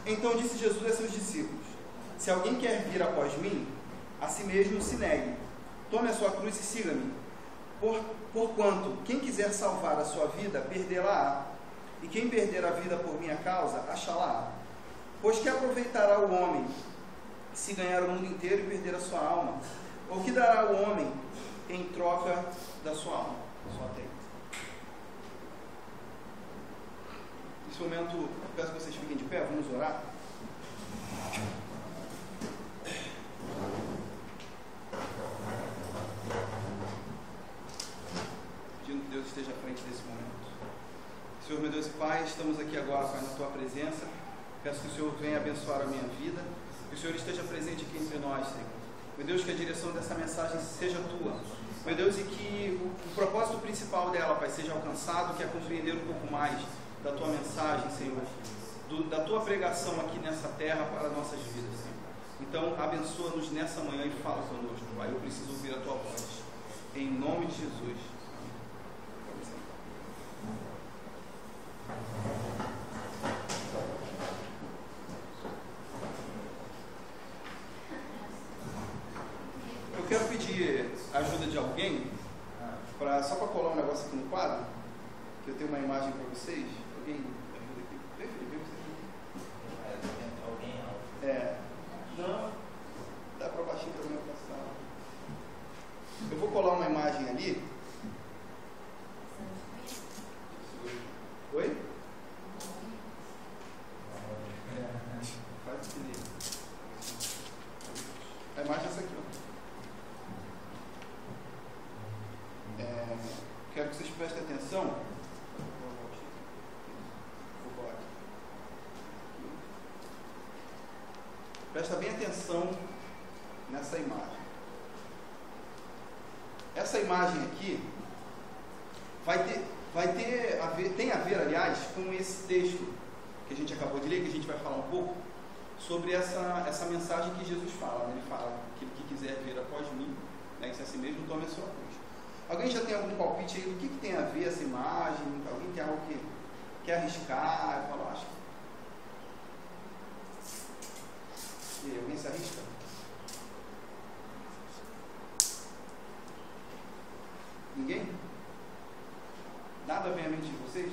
Então disse Jesus a seus discípulos: se alguém quer vir após mim, a si mesmo se negue, tome a sua cruz e siga-me. Porquanto, quem quiser salvar a sua vida, perdê-la-á, e quem perder a vida por minha causa, achá-la-á. Pois que aproveitará o homem se ganhar o mundo inteiro e perder a sua alma? Ou que dará o homem em troca da sua alma? Só tem. Nesse momento, peço que vocês fiquem de pé, vamos orar. Pedindo que Deus esteja à frente desse momento. Senhor, meu Deus e Pai, estamos aqui agora, Pai, na Tua presença. Peço que o Senhor venha abençoar a minha vida, que o Senhor esteja presente aqui entre nós, Senhor. Meu Deus, que a direção dessa mensagem seja Tua. Meu Deus, e que o propósito principal dela, Pai, seja alcançado, que é compreender um pouco mais da Tua mensagem, Senhor, da Tua pregação aqui nessa terra para nossas vidas, Senhor. Então, abençoa-nos nessa manhã e fala conosco, Pai. Eu preciso ouvir a Tua voz. Em nome de Jesus. Eu quero pedir a ajuda de alguém, só para colar um negócio aqui no quadro, que eu tenho uma imagem para vocês. Alguém ajuda aqui? Vem, Felipe, você. Não, dá para baixinho também passar. Eu vou colar uma imagem ali. Oi? A imagem é essa aqui, ó. Quero que vocês prestem atenção. Presta bem atenção nessa imagem. Essa imagem aqui tem a ver, aliás, com esse texto que a gente acabou de ler, que a gente vai falar um pouco sobre essa mensagem que Jesus fala. Ele fala que ele que quiser vir após mim, negue-se a si mesmo, tome a sua cruz. Alguém já tem algum palpite aí do que tem a ver essa imagem? Alguém tem algo que quer arriscar? Eu falo, acho que... E alguém se arrisca? Ninguém? Nada vem à mente de vocês?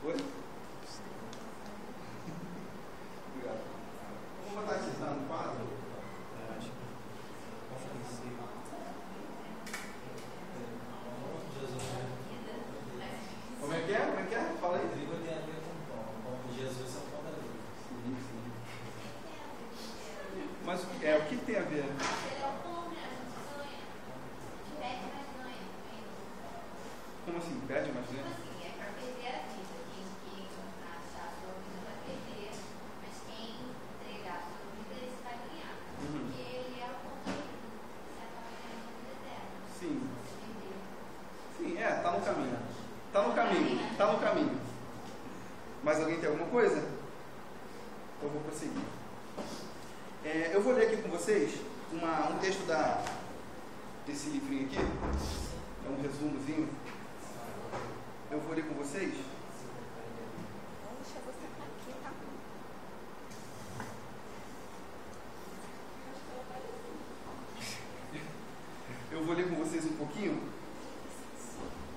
Oi? Obrigado. Vou botar aqui, tá no quadro? Como é que é? Como é que é? Fala aí. Trigo tem a ver com Jesus é o pão da vida. Sim, sim. Mas o que tem a ver? Como assim? Perde mais ganha? É para perder a vida. Quem achar a sua vida vai perder, mas quem entregar a sua vida, ele vai ganhar. Porque ele é o pão da vida. Você acaba ganhando a vida eterna. Sim. Sim, tá no caminho. Tá no caminho, tá no caminho. Mais alguém tem alguma coisa? Então eu vou prosseguir. Eu vou ler aqui com vocês um texto desse livrinho aqui. É um resumozinho. Eu vou ler com vocês. Eu vou ler com vocês um pouquinho.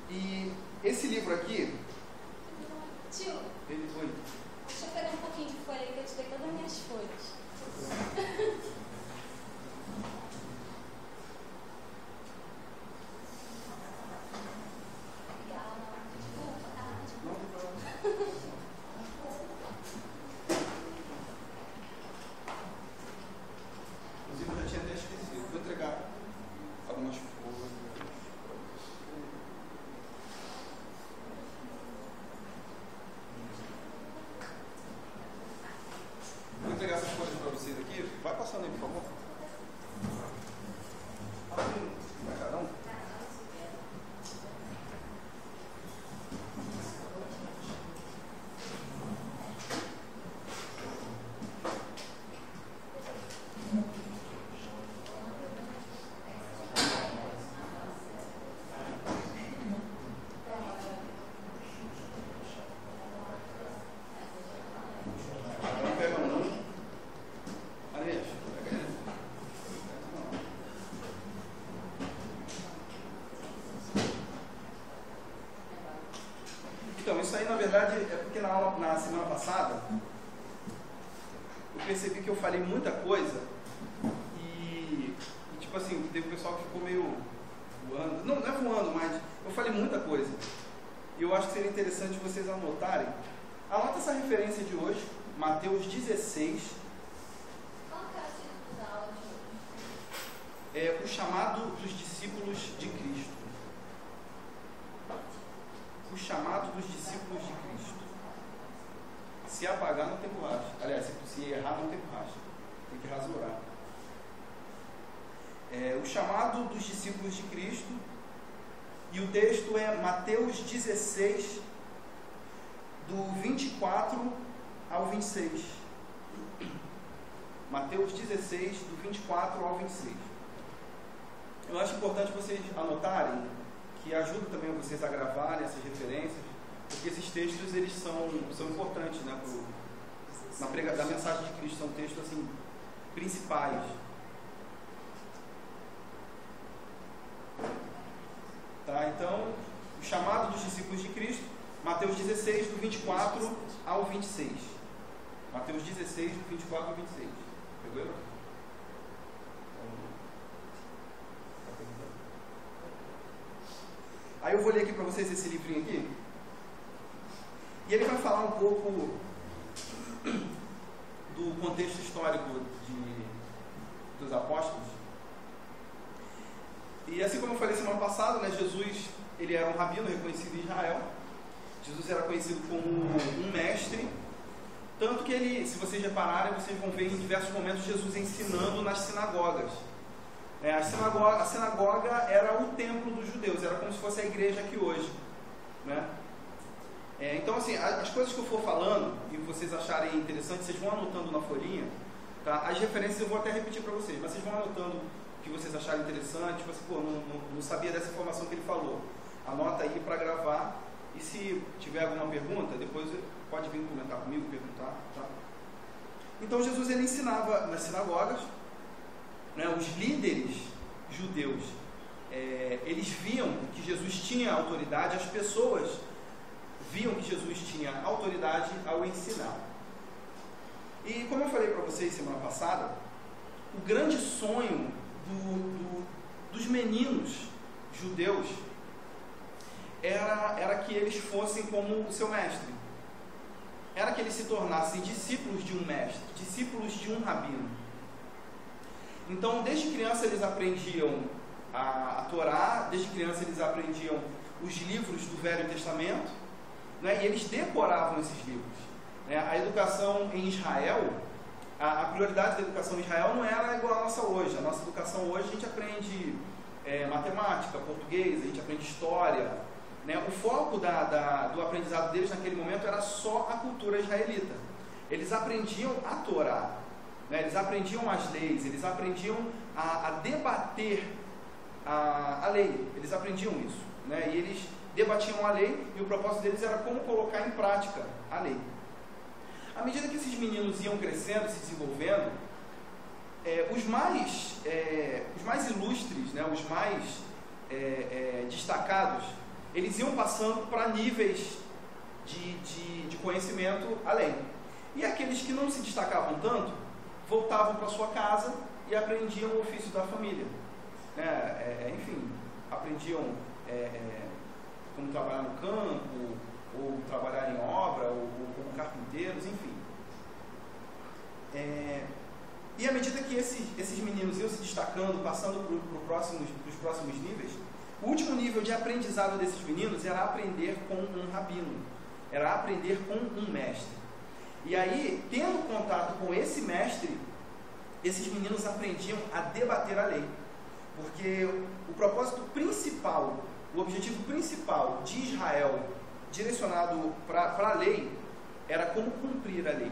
E esse livro aqui... Tio, Oi. deixa eu pegar um pouquinho de folha aí que eu te dei todas as minhas folhas. Inclusive eu já tinha até esquecido. Vou entregar algumas folhas. Vou entregar essas folhas para vocês aqui. Então, isso aí na verdade é porque na semana passada eu percebi que eu falei muita coisa e tipo assim, teve um pessoal que ficou meio voando, não é voando, mas eu falei muita coisa. E eu acho que seria interessante vocês anotarem. Anota essa referência de hoje, Mateus 16. Qual que é o título da aula de hoje? É o chamado dos discípulos de Cristo. O chamado dos discípulos de Cristo. Se apagar, não tem borracha. Aliás, se errar, não tem borracha. Tem que rasurar. O chamado dos discípulos de Cristo. E o texto é Mateus 16, do 24 ao 26. Mateus 16, do 24 ao 26. Eu acho importante vocês anotarem, que ajuda também vocês a gravarem essas referências, porque esses textos eles são importantes, né, da mensagem de Cristo, são textos assim, principais. Tá, então, o chamado dos discípulos de Cristo, Mateus 16, do 24 ao 26. Mateus 16, do 24 ao 26. Pegou? Aí eu vou ler aqui para vocês esse livrinho aqui. E ele vai falar um pouco do contexto histórico dos apóstolos. E assim como eu falei semana passada, né, Jesus ele era um rabino reconhecido em Israel. Jesus era conhecido como um mestre. Tanto que ele, se vocês repararem, vocês vão ver em diversos momentos Jesus ensinando nas sinagogas. A sinagoga era o templo dos judeus, era como se fosse a igreja aqui hoje, né? Então assim, as coisas que eu for falando e vocês acharem interessante, vocês vão anotando na folhinha, tá? As referências eu vou até repetir para vocês, mas vocês vão anotando o que vocês acharem interessante. Tipo assim, pô, não sabia dessa informação que ele falou, anota aí para gravar, e se tiver alguma pergunta, depois pode vir comentar comigo, perguntar, tá? Então Jesus ele ensinava nas sinagogas, né? Os líderes judeus, eles viam que Jesus tinha autoridade, as pessoas viam que Jesus tinha autoridade ao ensinar. E como eu falei para vocês semana passada, o grande sonho dos meninos judeus era que eles fossem como o seu mestre, era que eles se tornassem discípulos de um mestre, discípulos de um rabino. Então, desde criança eles aprendiam a Torá, desde criança eles aprendiam os livros do Velho Testamento, né, e eles decoravam esses livros. A educação em Israel, a prioridade da educação em Israel não era igual a nossa hoje. A nossa educação hoje a gente aprende matemática, português, a gente aprende história, né? O foco do aprendizado deles naquele momento era só a cultura israelita. Eles aprendiam a Torá, né? Eles aprendiam as leis, eles aprendiam a debater a lei, eles aprendiam isso, né? E eles debatiam a lei, e o propósito deles era como colocar em prática a lei. À medida que esses meninos iam crescendo, se desenvolvendo, os mais ilustres, né, os mais destacados, eles iam passando para níveis de conhecimento além. E aqueles que não se destacavam tanto, voltavam para sua casa e aprendiam o ofício da família. Enfim, aprendiam como trabalhar no campo, ou trabalhar em obra, ou como carpinteiros, enfim. E à medida que esses meninos iam se destacando, passando para os próximos níveis, o último nível de aprendizado desses meninos era aprender com um rabino, era aprender com um mestre. E aí, tendo contato com esse mestre, esses meninos aprendiam a debater a lei. Porque o propósito principal, o objetivo principal de Israel, direcionado para a lei, era como cumprir a lei.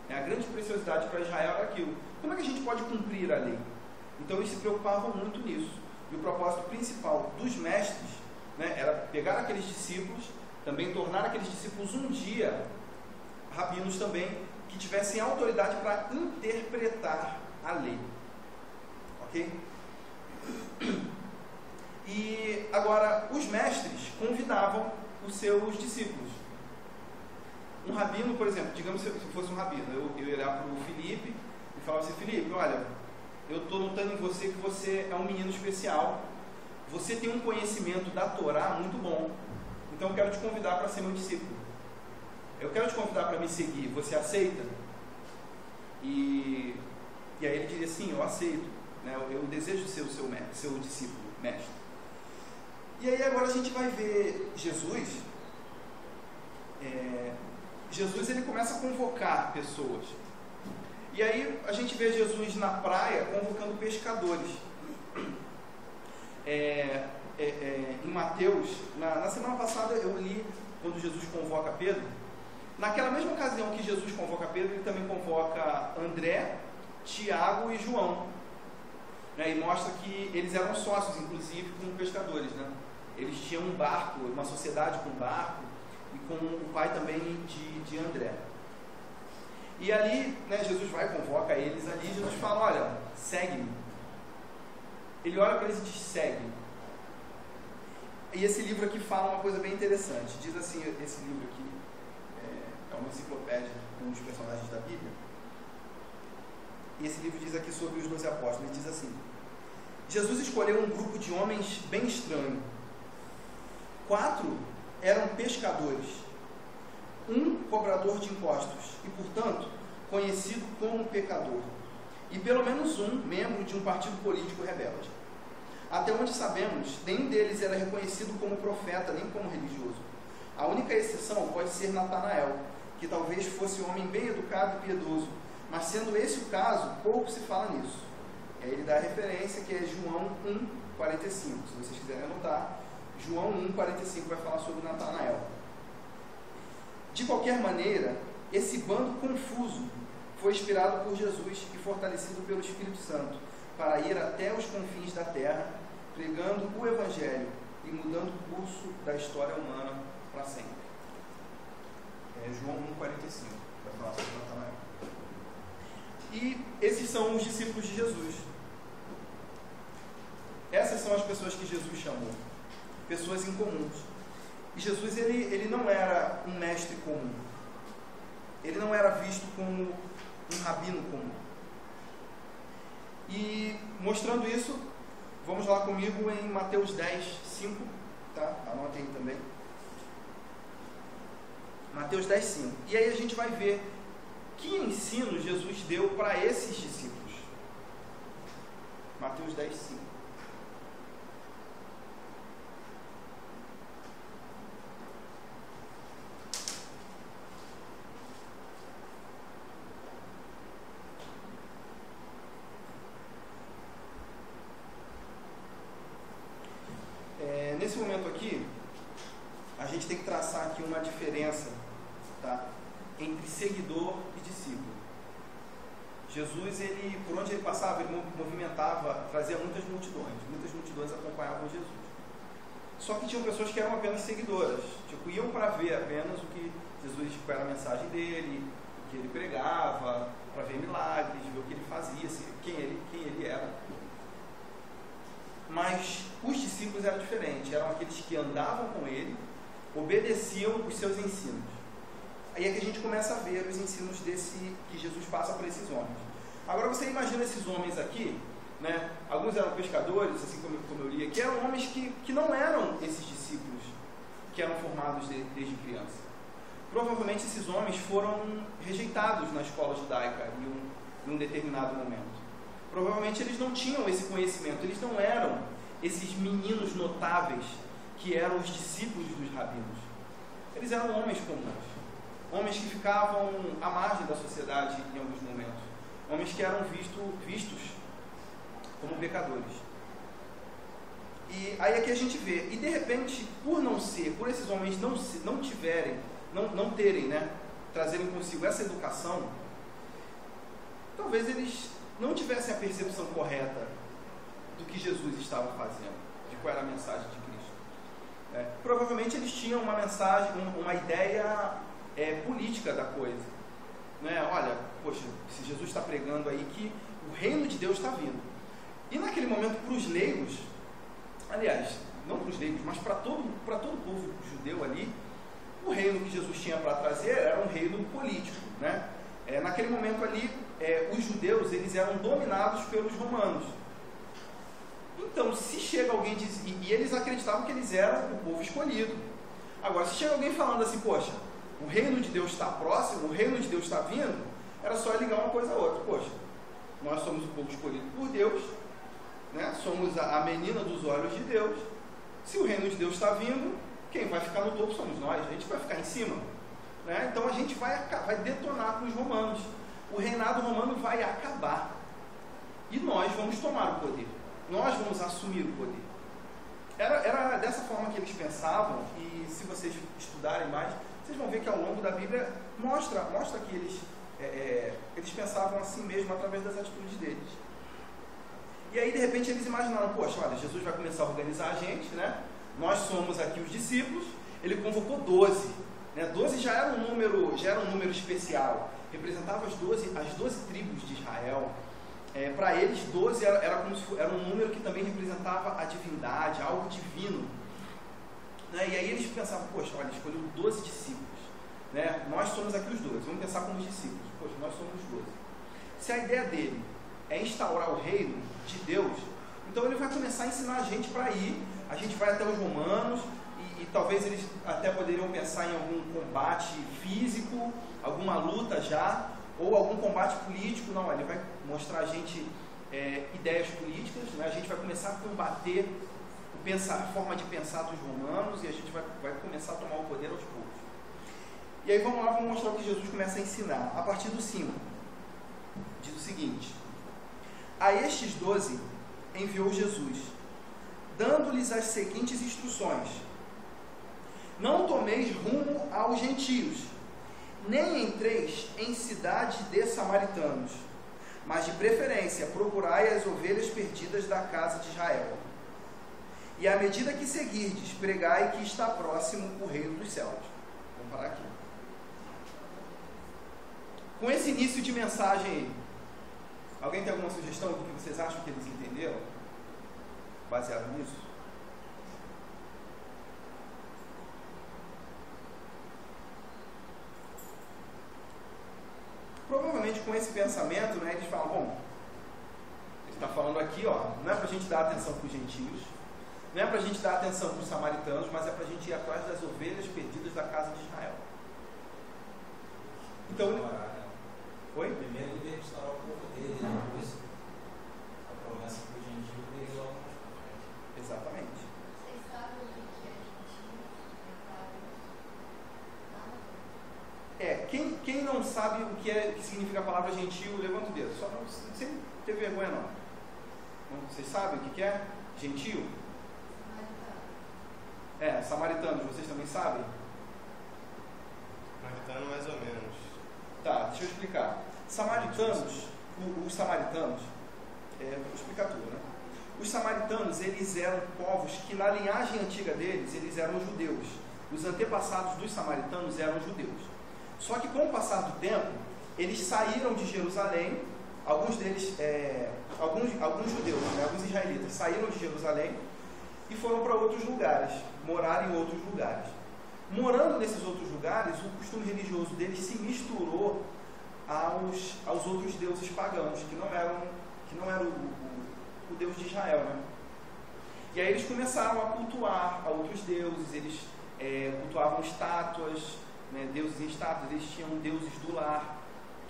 A grande preciosidade para Israel era aquilo: como é que a gente pode cumprir a lei? Então eles se preocupavam muito nisso. E o propósito principal dos mestres, né, era pegar aqueles discípulos, também tornar aqueles discípulos um dia rabinos também, que tivessem autoridade para interpretar a lei. Ok? E agora, os mestres convidavam os seus discípulos. Um rabino, por exemplo, digamos se fosse um rabino, eu ia olhar para o Felipe e falava assim: Felipe, olha, eu estou notando em você que você é um menino especial, você tem um conhecimento da Torá muito bom, então eu quero te convidar para ser meu discípulo, eu quero te convidar para me seguir, você aceita? E aí ele diria: sim, eu aceito, né? Eu desejo ser o seu discípulo, mestre. E aí agora a gente vai ver Jesus. Jesus, ele começa a convocar pessoas. E aí a gente vê Jesus na praia convocando pescadores. Em Mateus, na semana passada eu li quando Jesus convoca Pedro. Naquela mesma ocasião que Jesus convoca Pedro, ele também convoca André, Tiago e João, né? E mostra que eles eram sócios, inclusive, com pescadores, né? Eles tinham um barco, uma sociedade com barco, e com o pai também de André. E ali, né, Jesus vai e convoca eles ali, e Jesus fala: olha, segue-me. Ele olha para eles e diz: segue. E esse livro aqui fala uma coisa bem interessante. Diz assim, esse livro aqui é uma enciclopédia com os personagens da Bíblia. E esse livro diz aqui sobre os 12 apóstolos. Ele diz assim: Jesus escolheu um grupo de homens bem estranho. 4 eram pescadores, um cobrador de impostos e, portanto, conhecido como pecador, e pelo menos um membro de um partido político rebelde. Até onde sabemos, nenhum deles era reconhecido como profeta, nem como religioso. A única exceção pode ser Natanael, que talvez fosse um homem bem educado e piedoso, mas sendo esse o caso, pouco se fala nisso. E aí ele dá a referência que é João 1,45, se vocês quiserem anotar. João 1,45 vai falar sobre Natanael. De qualquer maneira, esse bando confuso foi inspirado por Jesus e fortalecido pelo Espírito Santo para ir até os confins da terra, pregando o Evangelho e mudando o curso da história humana para sempre. João 1,45 vai falar sobre Natanael. E esses são os discípulos de Jesus. Essas são as pessoas que Jesus chamou. Pessoas incomuns. E Jesus, ele não era um mestre comum. Ele não era visto como um rabino comum. E mostrando isso, vamos lá comigo em Mateus 10, 5. Tá? Anotem aí também. Mateus 10, 5. E aí a gente vai ver que ensino Jesus deu para esses discípulos. Mateus 10, 5. Nesse momento aqui, a gente tem que traçar aqui uma diferença, tá, entre seguidor e discípulo. Jesus, por onde ele passava, ele movimentava, trazia muitas multidões acompanhavam Jesus. Só que tinham pessoas que eram apenas seguidoras, iam para ver apenas o que Jesus, qual era a mensagem dele, o que ele pregava, para ver milagres, ver o que ele fazia, quem ele era. Mas os discípulos eram diferentes, eram aqueles que andavam com ele, obedeciam os seus ensinos. Aí é que a gente começa a ver os ensinos que Jesus passa para esses homens. Agora você imagina esses homens aqui, né? Alguns eram pescadores, assim como eu li aqui, eram homens que não eram esses discípulos que eram formados desde criança. Provavelmente esses homens foram rejeitados na escola judaica em um determinado momento. Provavelmente eles não tinham esse conhecimento, eles não eram esses meninos notáveis que eram os discípulos dos rabinos. Eles eram homens comuns, homens que ficavam à margem da sociedade em alguns momentos, homens que eram vistos como pecadores. E aí é que a gente vê, e de repente, por esses homens não terem, né, trazerem consigo essa educação, talvez eles não tivessem a percepção correta do que Jesus estava fazendo, de qual era a mensagem de Cristo. Provavelmente eles tinham uma mensagem, uma ideia política da coisa. Olha, poxa, se Jesus está pregando aí que o reino de Deus está vindo. E naquele momento, para os leigos, aliás, não para os leigos, mas para todo o povo judeu ali, O reino que Jesus tinha para trazer era um reino político, né? Naquele momento ali, os judeus eles eram dominados pelos romanos. Então, se chega alguém e eles acreditavam que eles eram o povo escolhido. Agora, se chega alguém falando assim, poxa, o reino de Deus está próximo, o reino de Deus está vindo, era só ligar uma coisa a outra. Poxa, nós somos o povo escolhido por Deus, né? Somos a menina dos olhos de Deus. Se o reino de Deus está vindo, quem vai ficar no topo somos nós, a gente vai ficar em cima, né? Então a gente vai detonar com os romanos. O reinado romano vai acabar e nós vamos tomar o poder, nós vamos assumir o poder. Era dessa forma que eles pensavam, e se vocês estudarem mais, vocês vão ver que ao longo da Bíblia mostra que eles pensavam assim mesmo através das atitudes deles. E aí de repente eles imaginaram, poxa, olha, Jesus vai começar a organizar a gente, né? Nós somos aqui os discípulos, ele convocou 12, né? 12 já era um número especial, representava as 12 tribos de Israel. Para eles 12 era um número que também representava a divindade, algo divino, né? E aí eles pensavam, poxa, olha, escolheu 12 discípulos, né? Nós somos aqui os 12, vamos pensar como os discípulos, poxa, nós somos os 12. Se a ideia dele é instaurar o reino de Deus, então ele vai começar a ensinar a gente para ir, a gente vai até os romanos, e talvez eles até poderiam pensar em algum combate físico, alguma luta já, ou algum combate político. Não, ele vai mostrar a gente ideias políticas, né? A gente vai começar a combater a forma de pensar dos romanos, e a gente vai começar a tomar o poder aos poucos. E aí vamos lá, vamos mostrar o que Jesus começa a ensinar. A partir do 5, diz o seguinte: a estes 12 enviou Jesus, dando-lhes as seguintes instruções: não tomeis rumo aos gentios, nem entreis em cidade de samaritanos, mas de preferência procurai as ovelhas perdidas da casa de Israel. E à medida que seguirdes, pregai que está próximo o reino dos céus. Vamos parar aqui. Com esse início de mensagem aí, alguém tem alguma sugestão do que vocês acham que eles entenderam? Baseado nisso? Provavelmente com esse pensamento, né, eles falam, bom, ele está falando aqui, ó, não é para a gente dar atenção para os gentios, não é para a gente dar atenção para os samaritanos, mas é para a gente ir atrás das ovelhas perdidas da casa de Israel. Então, oi? Primeiro ele veio restaurar o povo dele, depois a promessa para o gentio veio logo mais para frente. Exatamente. Vocês sabem o que é gentio? Quem não sabe o que significa a palavra gentio, levanta o dedo. Só não, sem ter vergonha não. Vocês sabem o que é gentio? Samaritanos, vocês também sabem? Samaritano mais ou menos. Tá, deixa eu explicar. Samaritanos, os samaritanos, vou explicar tudo, né? Os samaritanos, eles eram povos que na linhagem antiga deles, eles eram judeus. Os antepassados dos samaritanos eram judeus. Só que com o passar do tempo, eles saíram de Jerusalém, alguns deles, alguns judeus, né, alguns israelitas, saíram de Jerusalém e foram para outros lugares, morar em outros lugares. Morando nesses outros lugares, o costume religioso deles se misturou aos outros deuses pagãos, que não eram o Deus de Israel, né? E aí eles começaram a cultuar a outros deuses, eles cultuavam estátuas, né, deuses em estátuas. Eles tinham deuses do lar,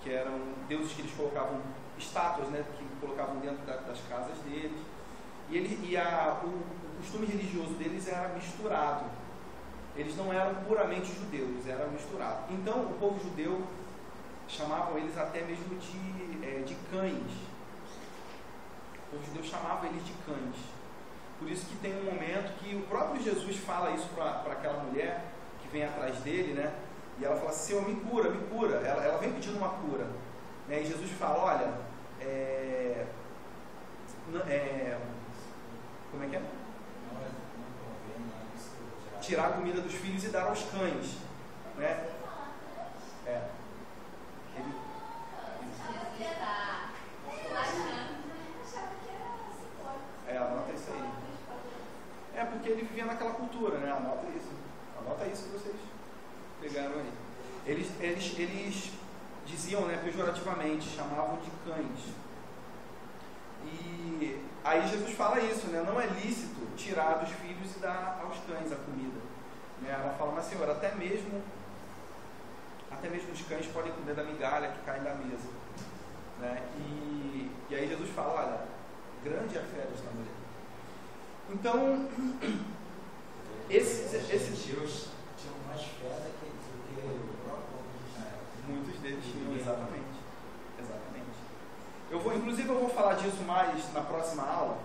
que eram deuses que eles colocavam, estátuas, né, que colocavam dentro das casas deles. O costume religioso deles era misturado. Eles não eram puramente judeus, era misturado. Então o povo judeu chamavam eles até mesmo de cães. O povo judeu chamava eles de cães. Por isso que tem um momento que o próprio Jesus fala isso para aquela mulher que vem atrás dele, né? E ela fala assim: Senhor, me cura, me cura. Ela vem pedindo uma cura, né? E Jesus fala: olha, como é que é? Tirar a comida dos filhos e dar aos cães, né? Anota isso aí. Porque ele vivia naquela cultura, né? Anota isso que vocês Pegaram aí. Eles diziam, né, pejorativamente, chamavam de cães. E aí Jesus fala isso, né? Não é lícito tirar dos filhos e dar aos cães a comida. Né? Ela fala, mas Senhor, até mesmo os cães podem comer da migalha que cai da mesa. Né? E aí Jesus fala, olha, grande é a fé desta mulher. Então, esses gentios tinham mais fé do que o próprio povo de Israel. Muitos deles tinham, exatamente. Inclusive eu vou falar disso mais na próxima aula.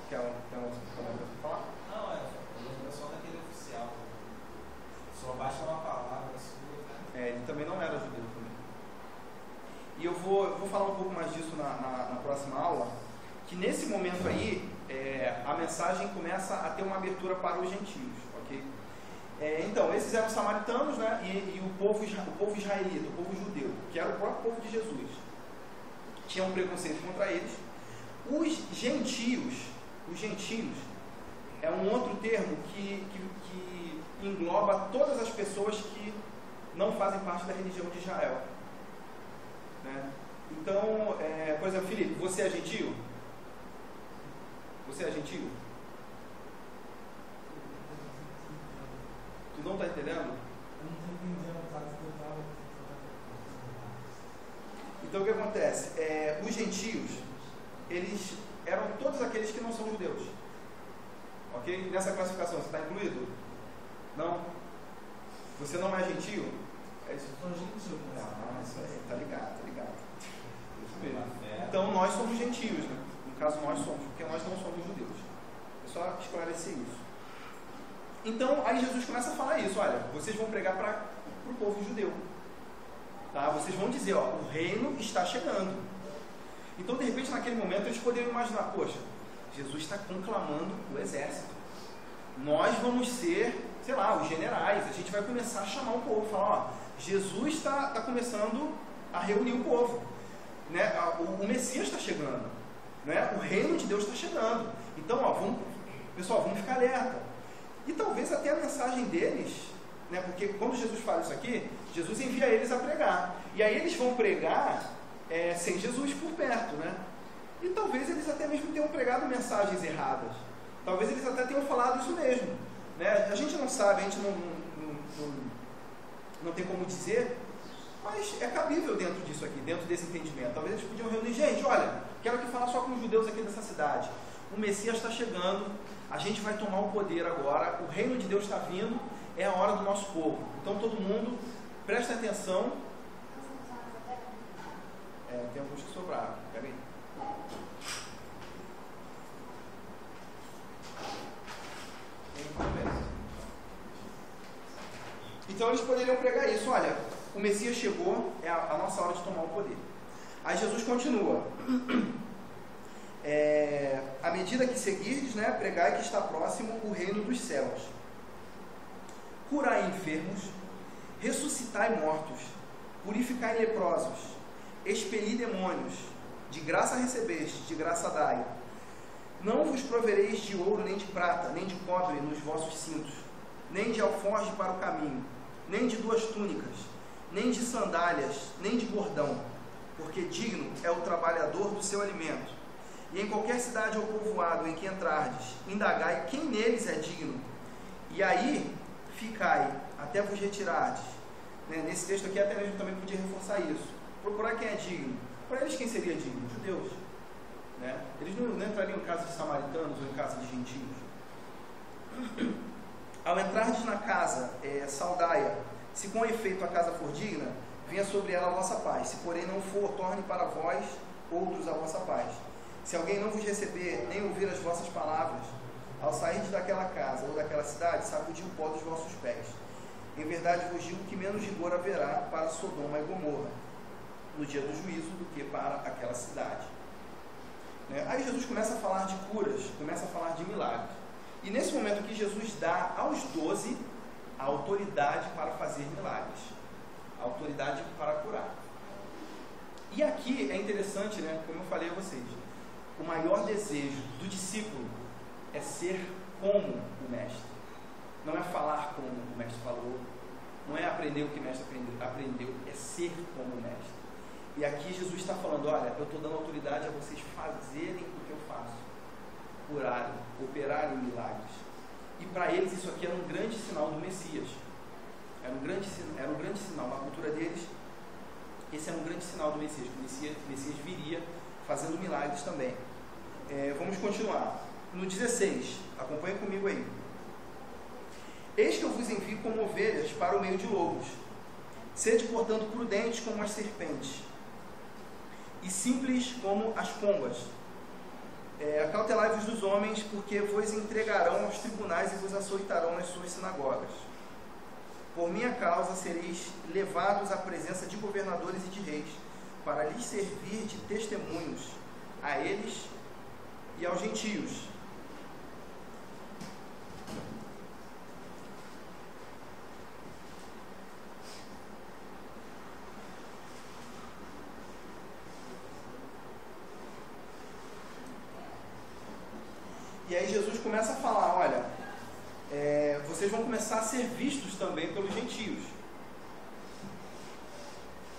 Quer uma coisa para falar? Não, é só naquele oficial. Só basta uma palavra sua. Ele também não era judeu também. E eu vou falar um pouco mais disso na próxima aula, que nesse momento aí, a mensagem começa a ter uma abertura para os gentios, ok? Então, esses eram samaritanos, né? E o povo israelita, o povo judeu, que era o próprio povo de Jesus, tinha um preconceito contra eles. Os gentios é um outro termo que engloba todas as pessoas que não fazem parte da religião de Israel. Né? Então, por exemplo, Felipe, você é gentio? Você é gentio? Tu não está entendendo? Então o que acontece? Os gentios, eles eram todos aqueles que não são judeus. Ok? Nessa classificação, você está incluído? Não? Você não é gentio? É isso? Isso aí, tá ligado. Isso mesmo. Então nós somos gentios, né? No caso nós somos, porque nós não somos judeus. É só esclarecer isso. Então aí Jesus começa a falar isso, olha, vocês vão pregar para o povo judeu. Tá? Vocês vão dizer, ó, o reino está chegando. Então, de repente, naquele momento, eles poderiam imaginar, poxa, Jesus está conclamando o exército. Nós vamos ser, sei lá, os generais. A gente vai começar a chamar o povo, falar, ó, Jesus está começando a reunir o povo. Né? O Messias está chegando. Né? O reino de Deus está chegando. Então, ó, pessoal, vamos ficar alerta. E talvez até a mensagem deles, né? Porque quando Jesus fala isso aqui, Jesus envia eles a pregar. E aí eles vão pregar sem Jesus por perto, né? E talvez eles até mesmo tenham pregado mensagens erradas. Talvez eles até tenham falado isso mesmo. Né? A gente não sabe, a gente não tem como dizer, mas é cabível dentro disso aqui, dentro desse entendimento. Talvez eles podiam reunir, gente, olha, quero aqui falar só com os judeus aqui dessa cidade. O Messias está chegando, a gente vai tomar o poder agora, o reino de Deus está vindo, é a hora do nosso povo. Então todo mundo presta atenção. Tem alguns que sobraram. Pega aí. Então eles poderiam pregar isso. Olha, o Messias chegou, é a nossa hora de tomar o poder. Aí Jesus continua. À medida que seguirdes, né, pregai que está próximo o reino dos céus. Curai enfermos, ressuscitai mortos, purificai leprosos, expeli demônios, de graça recebeste, de graça dai. Não vos provereis de ouro, nem de prata, nem de cobre nos vossos cintos, nem de alforje para o caminho, nem de 2 túnicas, nem de sandálias, nem de bordão, porque digno é o trabalhador do seu alimento. E em qualquer cidade ou povoado em que entrardes, indagai quem neles é digno, e aí ficai, até vos retirardes. Nesse texto aqui até mesmo também podia reforçar isso. Procurar quem é digno. Para eles quem seria digno? Judeus. Né? Eles não entrariam em casa de samaritanos ou em casa de gentios. Ao entrardes na casa, saudai-a. Se com efeito a casa for digna, venha sobre ela a vossa paz. Se porém não for, torne para vós outros a vossa paz. Se alguém não vos receber, nem ouvir as vossas palavras, ao sair daquela casa ou daquela cidade, sacudi o pó dos vossos pés. Em verdade vos digo que menos rigor haverá para Sodoma e Gomorra no dia do juízo do que para aquela cidade. Aí Jesus começa a falar de curas, começa a falar de milagres. E nesse momento aqui Jesus dá aos 12 a autoridade para fazer milagres, a autoridade para curar. E aqui é interessante, né, como eu falei a vocês, o maior desejo do discípulo é ser como o mestre. Não é falar como o mestre falou, Não é aprender o que o mestre aprendeu, é ser como o mestre. E aqui Jesus está falando, olha, eu estou dando autoridade a vocês fazerem o que eu faço. Curarem, operarem milagres. E para eles isso aqui era um grande sinal do Messias. Era um grande sinal. Na cultura deles, esse era um grande sinal do Messias. O Messias viria fazendo milagres também. Vamos continuar. No 16, acompanhe comigo aí. Eis que eu vos envio como ovelhas para o meio de lobos. Sede, portanto, prudentes como as serpentes, e simples como as pombas. Acautelai-vos dos homens, porque vos entregarão aos tribunais e vos açoitarão nas suas sinagogas. Por minha causa sereis levados à presença de governadores e de reis, para lhes servir de testemunhos a eles e aos gentios. E aí Jesus começa a falar, olha, vocês vão começar a ser vistos também pelos gentios.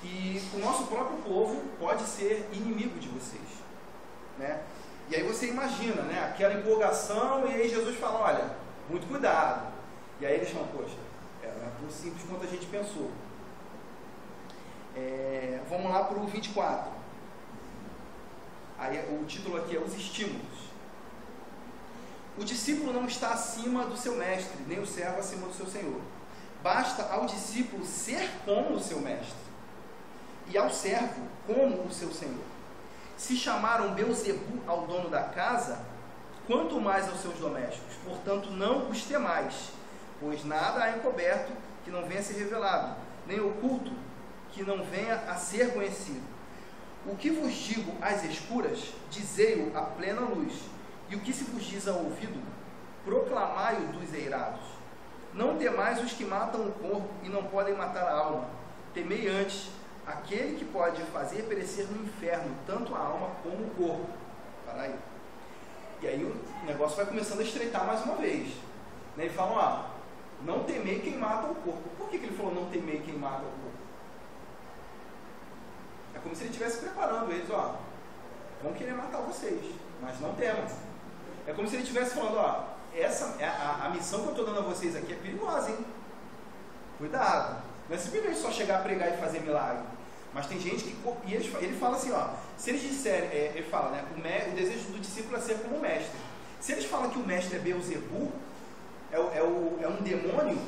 E o nosso próprio povo pode ser inimigo de vocês, né? E aí você imagina, né, aquela empolgação, e aí Jesus fala, olha, muito cuidado. E aí eles falam, poxa, não é tão simples quanto a gente pensou. Vamos lá para o 24. Aí o título aqui é os estímulos. O discípulo não está acima do seu mestre, nem o servo acima do seu senhor. Basta ao discípulo ser como o seu mestre, e ao servo como o seu senhor. Se chamaram Beelzebu ao dono da casa, quanto mais aos seus domésticos. Portanto, não os temais, pois nada há encoberto que não venha a ser revelado, nem oculto que não venha a ser conhecido. O que vos digo às escuras, dizei-o à plena luz. E o que se vos diz ao ouvido, proclamai-o dos eirados. Não temais os que matam o corpo e não podem matar a alma. Temei antes aquele que pode fazer perecer no inferno tanto a alma como o corpo. Para aí. E aí o negócio vai começando a estreitar mais uma vez. Ele fala, não temei quem mata o corpo. Por que ele falou não temei quem mata o corpo? É como se ele estivesse preparando eles, vão querer matar vocês, mas não temam. É como se ele estivesse falando, a missão que eu estou dando a vocês aqui é perigosa, hein? Cuidado. Não é simplesmente só chegar a pregar e fazer milagre. Mas tem gente que... E ele fala assim, se eles disserem... ele fala, né? O desejo do discípulo é ser como o mestre. Se eles falam que o mestre é Beelzebu, é um demônio,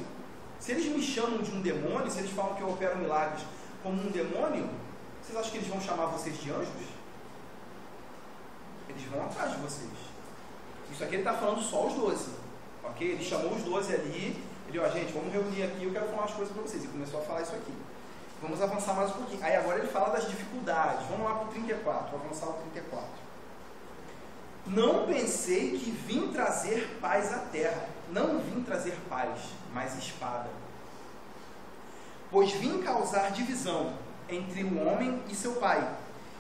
se eles me chamam de um demônio, se eles falam que eu opero milagres como um demônio, vocês acham que eles vão chamar vocês de anjos? Eles vão atrás de vocês. Isso aqui ele está falando só os 12, ok? Ele chamou os 12 ali, ele, gente, vamos reunir aqui, eu quero falar umas coisas para vocês. E começou a falar isso aqui. Vamos avançar mais um pouquinho. Aí agora ele fala das dificuldades. Vamos lá para o 34, vou avançar o 34. Não pensei que vim trazer paz à terra. Não vim trazer paz, mas espada. Pois vim causar divisão entre o homem e seu pai,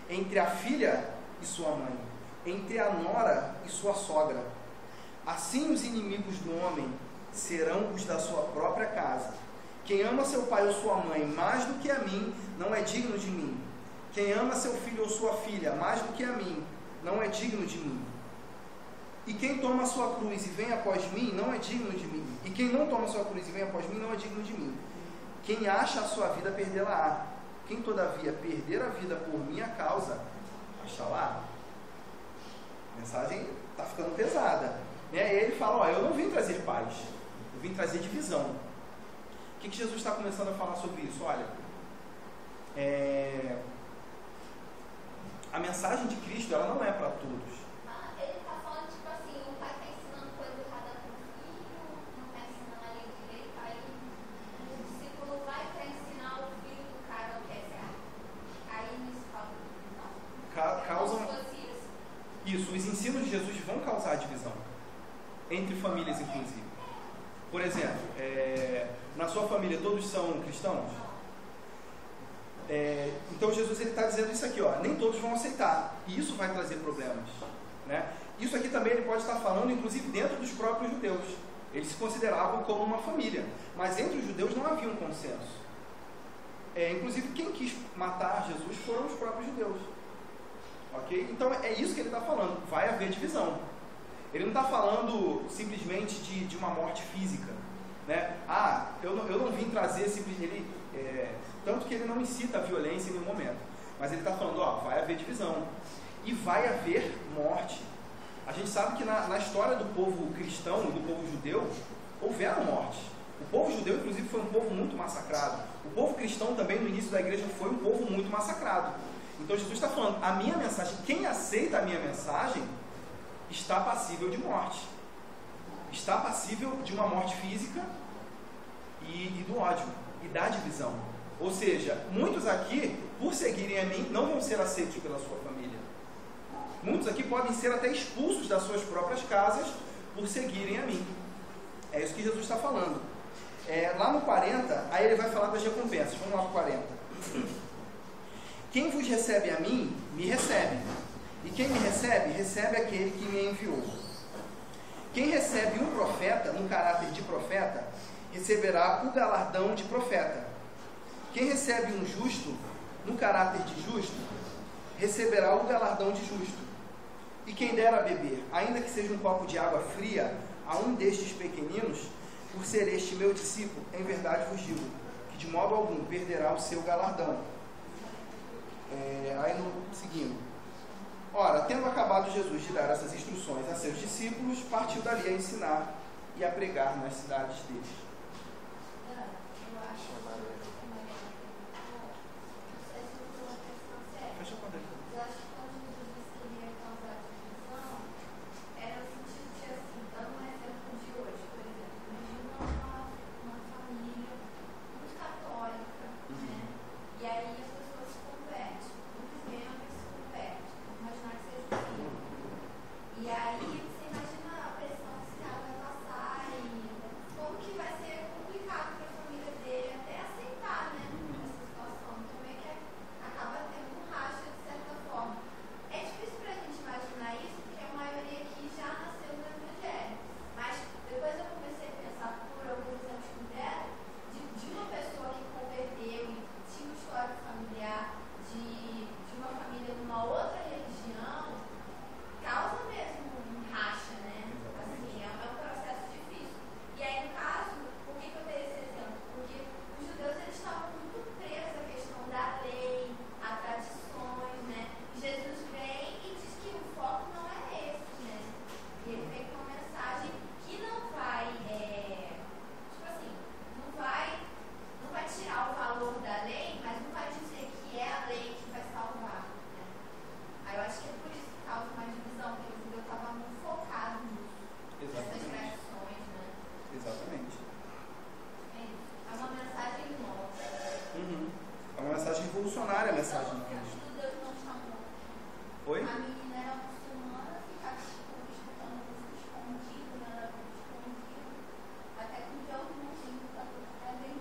entre a filha e sua mãe, entre a nora e sua sogra. Assim os inimigos do homem serão os da sua própria casa. Quem ama seu pai ou sua mãe mais do que a mim, não é digno de mim. Quem ama seu filho ou sua filha mais do que a mim, não é digno de mim. E quem toma a sua cruz e vem após mim, não é digno de mim. E quem não toma a sua cruz e vem após mim, não é digno de mim. Quem acha a sua vida, perdê-la-á. Quem, todavia, perder a vida por minha causa, achará. A mensagem está ficando pesada. E aí ele fala, eu não vim trazer paz, eu vim trazer divisão. O que Jesus está começando a falar sobre isso? Olha, a mensagem de Cristo, ela não é para todos. Ele está falando, tipo assim, o pai está ensinando coisa errada para o filho, não está ensinando a lei direito, aí o discípulo vai para ensinar o filho do cara o que é certo. Aí nisso causa isso, os ensinos de Jesus vão causar divisão entre famílias, inclusive. Por exemplo, na sua família todos são cristãos? Então Jesus está dizendo isso aqui, nem todos vão aceitar, e isso vai trazer problemas, né? Isso aqui também ele pode estar falando, inclusive dentro dos próprios judeus. Eles se consideravam como uma família, mas entre os judeus não havia um consenso. Inclusive, quem quis matar Jesus foram os próprios judeus. Ok? Então, é isso que ele está falando. Vai haver divisão. Ele não está falando simplesmente de uma morte física. Né? Eu não vim trazer simplesmente... tanto que ele não incita a violência em nenhum momento. Mas ele está falando, vai haver divisão. E vai haver morte. A gente sabe que na história do povo cristão e do povo judeu, houveram mortes. O povo judeu, inclusive, foi um povo muito massacrado. O povo cristão também, no início da igreja, foi um povo muito massacrado. Então, Jesus está falando, a minha mensagem, quem aceita a minha mensagem, está passível de morte. Está passível de uma morte física e do ódio, e da divisão. Ou seja, muitos aqui, por seguirem a mim, não vão ser aceitos pela sua família. Muitos aqui podem ser até expulsos das suas próprias casas por seguirem a mim. É isso que Jesus está falando. Lá no 40, aí ele vai falar das recompensas. Vamos lá no 40. Quem vos recebe a mim, me recebe. E quem me recebe, recebe aquele que me enviou. Quem recebe um profeta, no caráter de profeta, receberá o galardão de profeta. Quem recebe um justo, no caráter de justo, receberá o galardão de justo. E quem der a beber, ainda que seja um copo de água fria, a um destes pequeninos, por ser este meu discípulo, em verdade vos digo, que de modo algum perderá o seu galardão. Aí seguindo. Ora, tendo acabado Jesus de dar essas instruções a seus discípulos, partiu dali a ensinar e a pregar nas cidades deles. Fecha a porta aí. Eu acho que quando Jesus queria causar divisão, era no sentido de, assim, dando um exemplo de hoje, por exemplo, imagina uma família muito católica, né? E aí as pessoas se convertem, muitos membros se convertem, imaginar que seja assim. E aí você imagina a pressão que esse cara vai passar e como que vai ser complicado para a família dele até aceitar, né, essa situação. Então meio que acaba tendo um racha de certa forma. É difícil para a gente imaginar isso, porque a maioria aqui já nasceu no Evangelho. Mas depois eu comecei a pensar por alguns exemplos que me deram, de uma pessoa que converteu e tinha um histórico familiar de uma família numa outra religião, causa mesmo um racha, né? Assim, é um processo difícil. E aí, no caso, por que eu dei esse exemplo? Porque os judeus eles estavam muito presos à questão da lei, a tradições, né? Jesus vem e diz que o foco não é esse, né? E ele vem com uma mensagem que não vai, tipo assim, não vai tirar o valor da lei, mas não vai dizer que é a lei que vai salvar, né? Aí eu acho que é por isso que causa uma divisão, porque o judeu estava muito focado nisso, nessas tradições, né? Exatamente. É isso. É uma mensagem nova. É uma mensagem revolucionária, a mensagem de Cristo. Os judeus não chamam. Oi? A menina era muçulmana, ficava escutando música escondida, ela era escondida. Até que um dia o irmãozinho da é bem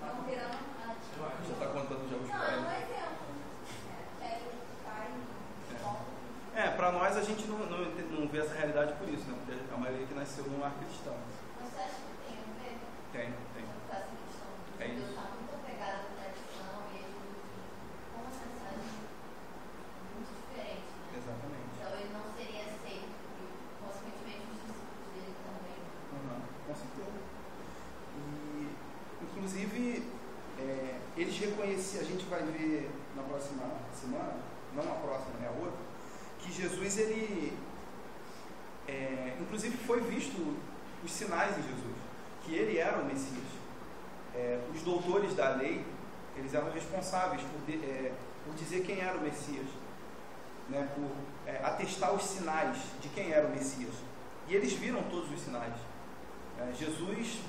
não virando a Já está contando já os Não, é pais. um exemplo. Pega o pai e volta. Para nós a gente não vê essa realidade por isso, né? Porque a maioria que nasceu num lar cristão. Mas você acha que tem a ver? Tem. Essa questão de É Deus isso. estar muito apegado à tradição e com uma mensagem muito diferente, né? Exatamente. Então ele não seria aceito e, consequentemente, os discípulos dele também. Com certeza. E, inclusive, eles reconheciam, a gente vai ver na próxima semana, não a próxima, né, a outra, que Jesus, ele, inclusive foi visto os sinais em Jesus, que ele era o Messias. Os doutores da lei, eles eram responsáveis por dizer quem era o Messias, né, por atestar os sinais de quem era o Messias. E eles viram todos os sinais. Jesus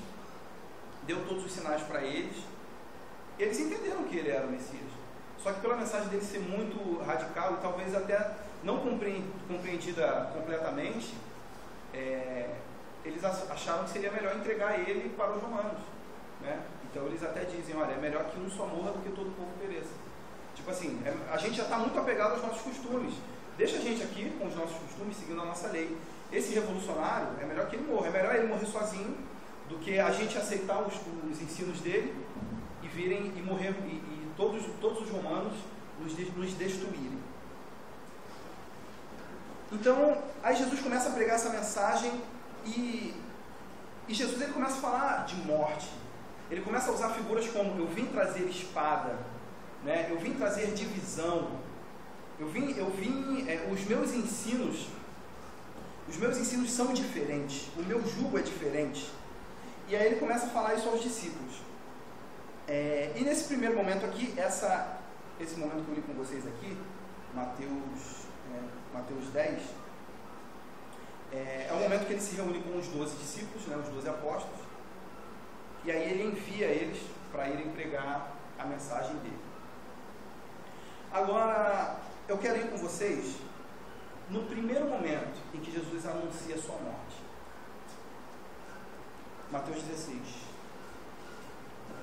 deu todos os sinais para eles. Eles entenderam que ele era o Messias. Só que pela mensagem dele ser muito radical e talvez até não compreendida completamente, eles acharam que seria melhor entregar ele para os romanos, né? Então eles até dizem, olha, é melhor que um só morra do que todo o povo pereça. Tipo assim, a gente já está muito apegado aos nossos costumes. Deixa a gente aqui com os nossos costumes, seguindo a nossa lei. esse revolucionário, é melhor que ele morra, é melhor ele morrer sozinho do que a gente aceitar os ensinos dele e virem e morrer e todos os romanos nos destruírem. Então, aí Jesus começa a pregar essa mensagem e Jesus ele começa a falar de morte. Ele começa a usar figuras como: eu vim trazer espada, né? Eu vim trazer divisão, os meus ensinos são diferentes, o meu jugo é diferente. E aí ele começa a falar isso aos discípulos. E nesse primeiro momento aqui, esse momento que eu li com vocês aqui, Mateus 10, é o momento que ele se reúne com os 12 discípulos, né, os 12 apóstolos, e aí ele envia eles para irem pregar a mensagem dele. Agora, eu quero ir com vocês no primeiro momento em que Jesus anuncia a sua morte. Mateus 16.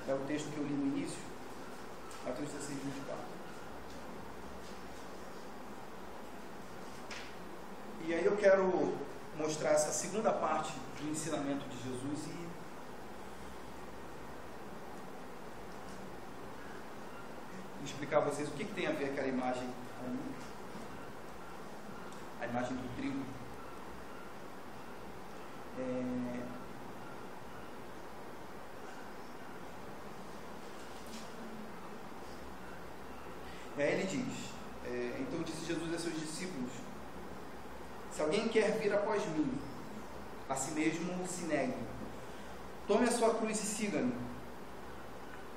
É o texto que eu li no início. Mateus 16, 24. E aí eu quero mostrar essa segunda parte do ensinamento de Jesus e explicar a vocês o que tem a ver aquela imagem ali. A imagem do trigo. E aí ele diz, então disse Jesus a seus discípulos: se alguém quer vir após mim, a si mesmo se negue, tome a sua cruz e siga-me.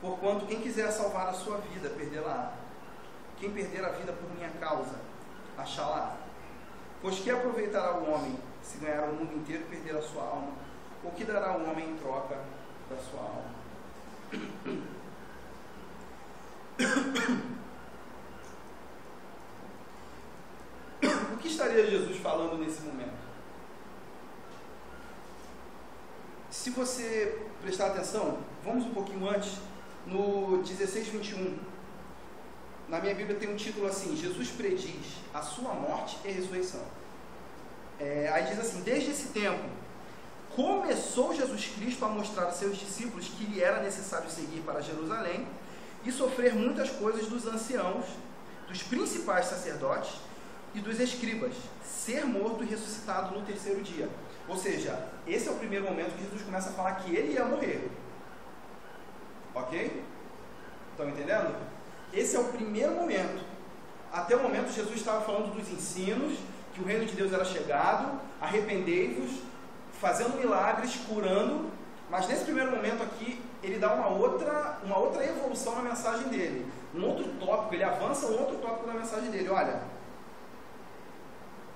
Porquanto quem quiser salvar a sua vida, perdê-la-á. Quem perder a vida por minha causa, achá-la-á. Pois que aproveitará o homem se ganhar o mundo inteiro e perder a sua alma? Ou que dará o homem em troca da sua alma? O que estaria Jesus falando nesse momento? Se você prestar atenção, vamos um pouquinho antes, no 16:21. Na minha Bíblia tem um título assim: Jesus prediz a sua morte e ressurreição. Aí diz assim: desde esse tempo começou Jesus Cristo a mostrar a seus discípulos que lhe era necessário seguir para Jerusalém e sofrer muitas coisas dos anciãos, dos principais sacerdotes e dos escribas, ser morto e ressuscitado no terceiro dia. Ou seja, esse é o primeiro momento que Jesus começa a falar que ele ia morrer. Ok? Estão entendendo? Esse é o primeiro momento. Até o momento Jesus estava falando dos ensinos, que o reino de Deus era chegado, arrependei-vos, fazendo milagres, curando, mas nesse primeiro momento aqui, ele dá uma outra evolução na mensagem dele, um outro tópico, ele avança um outro tópico na mensagem dele. Olha,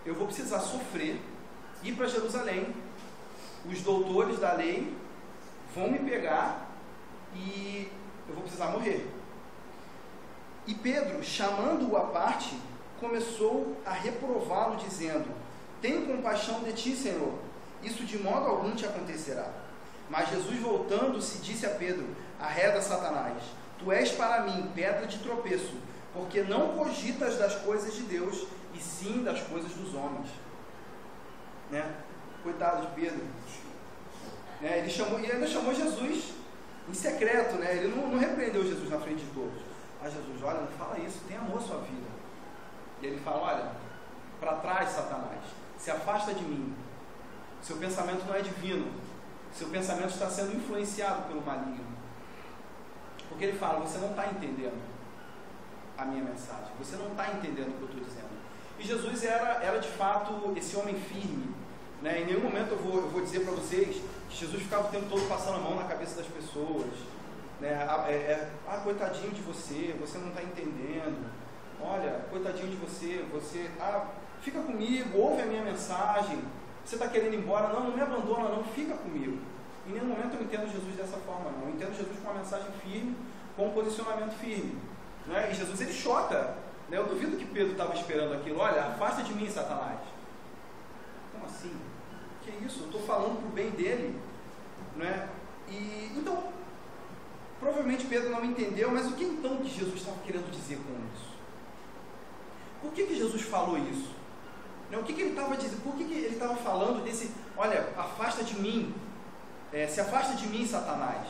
eu vou precisar sofrer, ir para Jerusalém, os doutores da lei vão me pegar e eu vou precisar morrer. E Pedro, chamando-o à parte, começou a reprová-lo, dizendo: tenho compaixão de ti, Senhor, isso de modo algum te acontecerá. Mas Jesus, voltando-se, disse a Pedro: arreda, Satanás, tu és para mim pedra de tropeço, porque não cogitas das coisas de Deus, e sim das coisas dos homens. Né? Coitado de Pedro. Né? Ele ainda chamou Jesus em secreto, né? Ele não repreendeu Jesus na frente de todos. Jesus, olha, não fala isso, tem amor à sua vida. E ele fala: olha, para trás, Satanás, se afasta de mim, seu pensamento não é divino, seu pensamento está sendo influenciado pelo maligno. Porque ele fala: você não está entendendo a minha mensagem, você não está entendendo o que eu estou dizendo. E Jesus era de fato esse homem firme, né? Em nenhum momento eu vou dizer para vocês que Jesus ficava o tempo todo passando a mão na cabeça das pessoas, né? Coitadinho de você, você não está entendendo, olha, coitadinho de você, fica comigo, ouve a minha mensagem, você está querendo ir embora, não me abandona não, fica comigo. Em nenhum momento eu entendo Jesus dessa forma, não. Eu entendo Jesus com uma mensagem firme, com um posicionamento firme, né? E Jesus, ele choca, né? Eu duvido que Pedro estava esperando aquilo. Olha, afasta de mim, Satanás. Como assim? Que isso? Eu estou falando para o bem dele, né? E então, provavelmente Pedro não entendeu, mas o que então que Jesus estava querendo dizer com isso? Por que Jesus falou isso? O que ele estava dizendo? Por que ele estava falando desse, olha, afasta de mim, se afasta de mim, Satanás?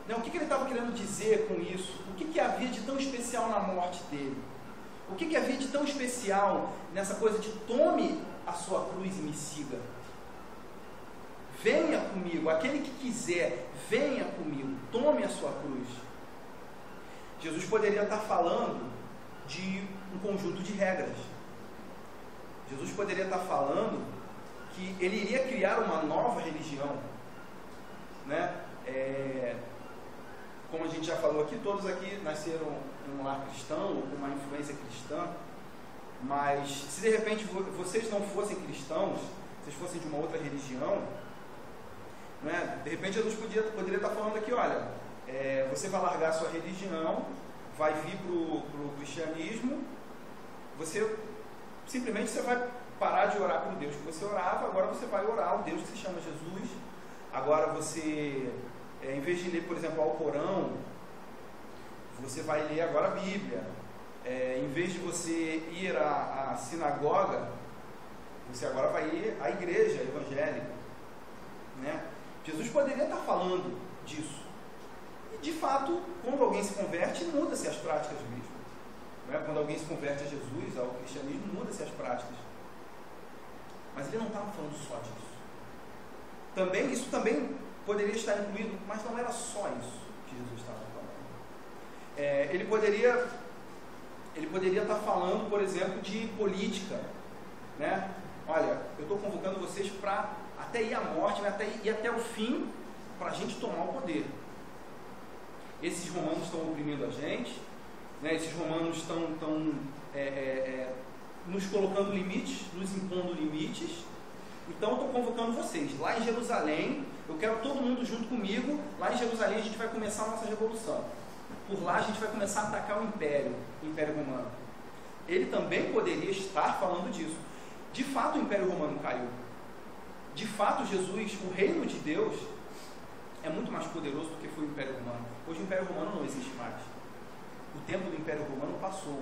O que ele estava querendo dizer com isso? O que havia de tão especial na morte dele? O que havia de tão especial nessa coisa de tome a sua cruz e me siga? Venha comigo, aquele que quiser, venha comigo, tome a sua cruz. Jesus poderia estar falando de um conjunto de regras. Jesus poderia estar falando que ele iria criar uma nova religião, né? Como a gente já falou aqui, todos aqui nasceram em um lar cristão ou com uma influência cristã, mas se de repente vocês não fossem cristãos, vocês fossem de uma outra religião, né? De repente Jesus poderia estar falando aqui, olha, você vai largar a sua religião, vai vir para o cristianismo, simplesmente você vai parar de orar para o Deus que você orava, agora você vai orar ao Deus que se chama Jesus. Agora você, em vez de ler, por exemplo, o Alcorão, você vai ler agora a Bíblia. Em vez de você ir à sinagoga, você agora vai ir à igreja evangélica, né? Jesus poderia estar falando disso. E, de fato, quando alguém se converte, muda-se as práticas mesmo. Né? Quando alguém se converte a Jesus, ao cristianismo, muda-se as práticas. Mas ele não estava falando só disso. Isso também poderia estar incluído, mas não era só isso que Jesus estava falando. Ele poderia estar falando, por exemplo, de política, né? Olha, eu estou convocando vocês para até ir à morte, né? até o fim, para a gente tomar o poder. Esses romanos estão oprimindo a gente, né? Esses romanos estão nos colocando limites, nos impondo limites. Então eu estou convocando vocês. Lá em Jerusalém, eu quero todo mundo junto comigo. Lá em Jerusalém a gente vai começar a nossa revolução. Por lá a gente vai começar a atacar o Império Romano. Ele também poderia estar falando disso. De fato o Império Romano caiu. De fato Jesus, o reino de Deus, é muito mais poderoso do que foi o Império Romano. Hoje o Império Romano não existe mais. O tempo do Império Romano passou.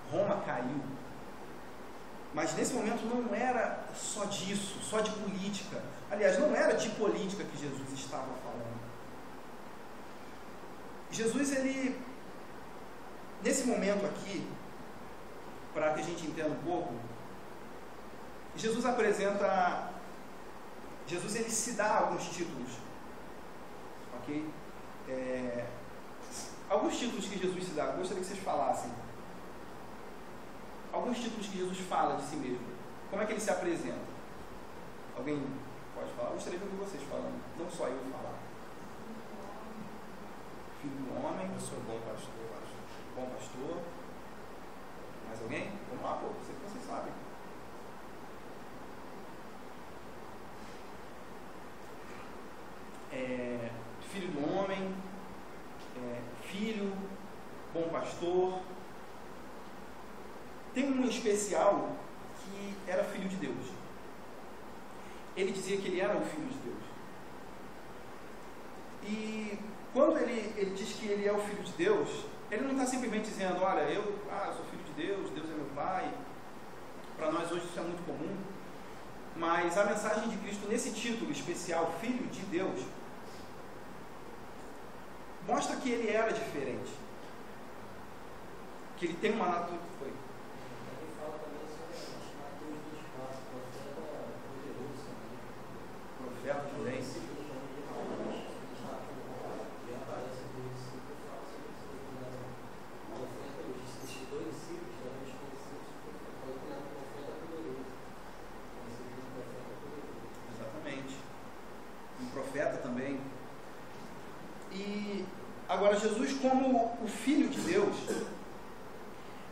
Roma caiu. Mas nesse momento não era só disso, só de política. Aliás, não era de política que Jesus estava falando. Jesus, nesse momento aqui, para que a gente entenda um pouco, Jesus ele se dá alguns títulos, ok? Alguns títulos que Jesus se dá, eu gostaria que vocês falassem. Alguns títulos que Jesus fala de si mesmo. Como é que ele se apresenta? Alguém pode falar? Eu gostaria de ouvir vocês falando, não só eu falar. Filho do homem. Eu sou bom pastor, acho. Bom pastor. Mais alguém? Vamos lá, pô, sei que vocês sabem. Filho do homem, filho, bom pastor. Tem um especial que era filho de Deus. Ele dizia que ele era o filho de Deus. E quando ele diz que ele é o filho de Deus, ele não está simplesmente dizendo, olha, eu sou filho de Deus, Deus é meu pai. Para nós hoje isso é muito comum. Mas a mensagem de Cristo nesse título especial, filho de Deus, mostra que ele era diferente. Que ele tem uma natureza. Ele fala também sobre Mateus 24, profeta poderoso. Profeta também. Exatamente. Um profeta também. E agora Jesus, como o Filho de Deus,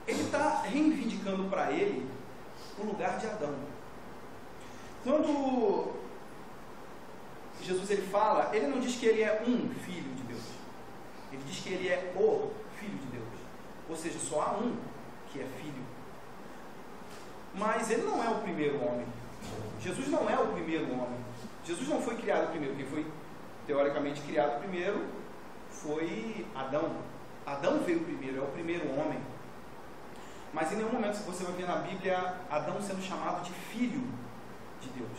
ele está reivindicando para ele o lugar de Adão. Quando Jesus ele fala, ele não diz que ele é um filho de Deus. Ele diz que ele é o Filho de Deus. Ou seja, só há um que é filho. Mas ele não é o primeiro homem. Jesus não é o primeiro homem. Jesus não foi criado primeiro. Quem foi teoricamente criado primeiro foi Adão. Adão veio primeiro, é o primeiro homem. Mas em nenhum momento você vai ver na Bíblia Adão sendo chamado de filho de Deus.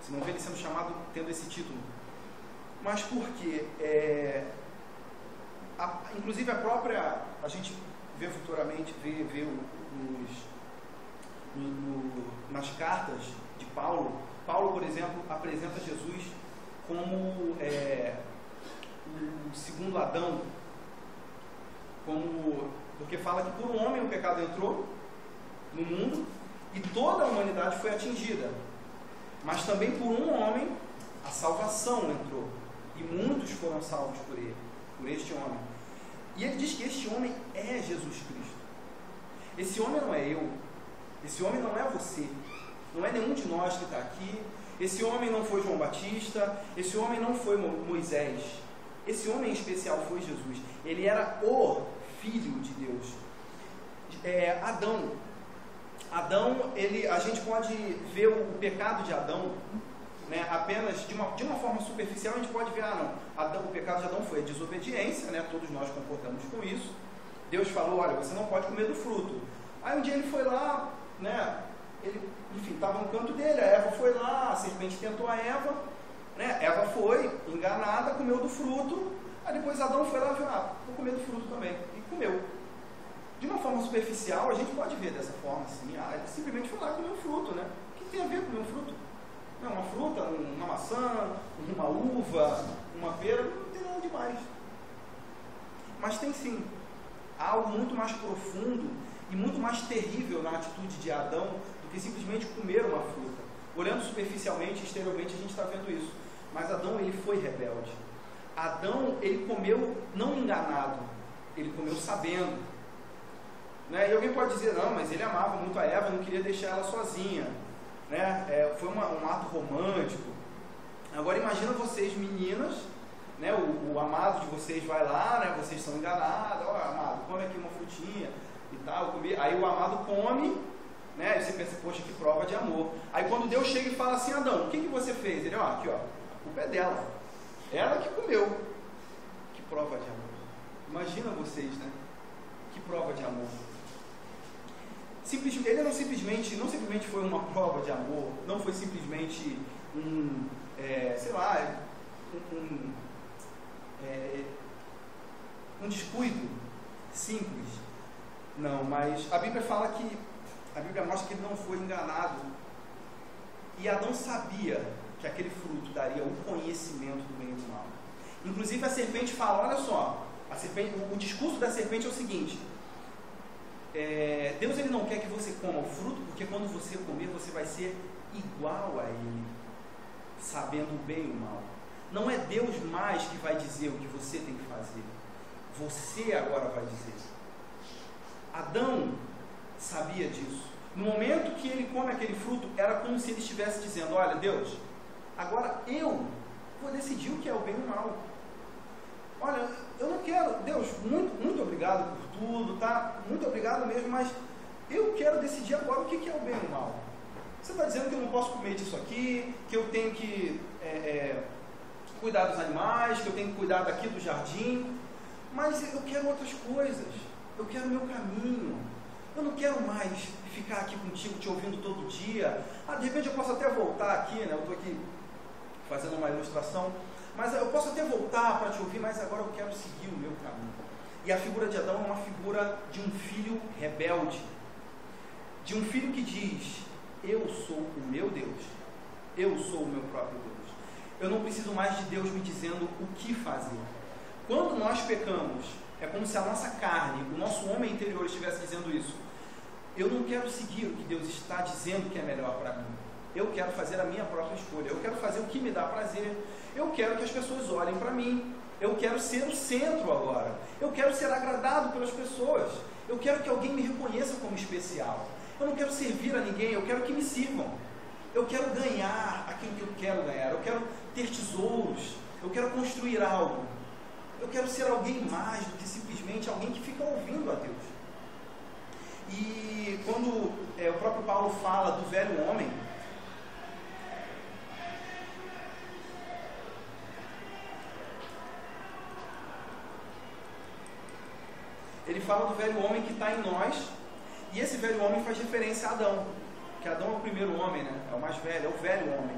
Você não vê ele sendo chamado tendo esse título. Mas por quê? Inclusive a gente vê futuramente, nas cartas de Paulo. Paulo, por exemplo, apresenta Jesus como o segundo Adão, porque fala que por um homem o pecado entrou no mundo e toda a humanidade foi atingida, mas também por um homem a salvação entrou e muitos foram salvos por este homem. E ele diz que este homem é Jesus Cristo. Esse homem não é eu, esse homem não é você, não é nenhum de nós que está aqui. Esse homem não foi João Batista, esse homem não foi Moisés, esse homem em especial foi Jesus. Ele era o Filho de Deus. Adão, a gente pode ver o pecado de Adão, né, apenas de uma forma superficial. A gente pode ver, o pecado de Adão foi a desobediência, né, todos nós concordamos com isso. Deus falou, olha, você não pode comer do fruto. Aí um dia ele foi lá, né, ele, enfim, estava no canto dele, a Eva foi lá, a serpente tentou a Eva, né, Eva foi enganada, comeu do fruto. Aí depois Adão foi lá e viu, vou comer do fruto também, e comeu. De uma forma superficial, a gente pode ver dessa forma assim, ele simplesmente foi lá e comeu o fruto, né? O que tem a ver com comer um fruto? Não, uma fruta, uma maçã, uma uva, uma pera, não tem nada demais. Mas tem sim, algo muito mais profundo e muito mais terrível na atitude de Adão do que simplesmente comer uma fruta. Olhando superficialmente, exteriormente, a gente está vendo isso. Mas Adão, ele foi rebelde. Adão, ele comeu não enganado, ele comeu sabendo, né? E alguém pode dizer, não, mas ele amava muito a Eva, não queria deixar ela sozinha, né? Foi um ato romântico. Agora imagina vocês, meninas, né? O amado de vocês vai lá, né? Vocês são enganadas, amado, come aqui uma frutinha e tal, aí o amado come, né? E você pensa, poxa, que prova de amor. Aí quando Deus chega e fala assim, Adão, o que você fez? Ele, aqui, o pé dela. Ela que comeu. Que prova de amor. Imagina vocês, né? Que prova de amor. Ele não simplesmente foi uma prova de amor, não foi simplesmente um descuido simples. Não, mas a Bíblia mostra que ele não foi enganado. E Adão sabia que aquele fruto daria o conhecimento do bem e do mal. Inclusive a serpente fala, olha só, o discurso da serpente é o seguinte, Deus, ele não quer que você coma o fruto, porque quando você comer, você vai ser igual a ele, sabendo o bem e o mal. Não é Deus mais que vai dizer o que você tem que fazer, você agora vai dizer. Adão sabia disso. No momento que ele come aquele fruto, era como se ele estivesse dizendo, olha, Deus, agora eu vou decidir o que é o bem e o mal. Olha, eu não quero, Deus, muito obrigado por tudo, tá? Muito obrigado mesmo, mas eu quero decidir agora o que é o bem e o mal. Você está dizendo que eu não posso comer disso aqui, que eu tenho que cuidar dos animais, que eu tenho que cuidar daqui do jardim, mas eu quero outras coisas, eu quero o meu caminho. Eu não quero mais ficar aqui contigo, te ouvindo todo dia. De repente eu posso até voltar aqui, né? Eu estou aqui fazendo uma ilustração, mas eu posso até voltar para te ouvir, mas agora eu quero seguir o meu caminho. E a figura de Adão é uma figura de um filho rebelde, de um filho que diz, eu sou o meu Deus, eu sou o meu próprio Deus. Eu não preciso mais de Deus me dizendo o que fazer. Quando nós pecamos, é como se a nossa carne, o nosso homem interior estivesse dizendo isso. Eu não quero seguir o que Deus está dizendo que é melhor para mim. Eu quero fazer a minha própria escolha. Eu quero fazer o que me dá prazer. Eu quero que as pessoas olhem para mim. Eu quero ser o centro agora. Eu quero ser agradado pelas pessoas. Eu quero que alguém me reconheça como especial. Eu não quero servir a ninguém, eu quero que me sirvam. Eu quero ganhar aquilo que eu quero ganhar. Eu quero ter tesouros. Eu quero construir algo. Eu quero ser alguém mais do que simplesmente alguém que fica ouvindo a Deus. E quando o próprio Paulo fala do velho homem, ele fala do velho homem que está em nós E esse velho homem faz referência a Adão, que Adão é o primeiro homem, né? É o mais velho, é o velho homem.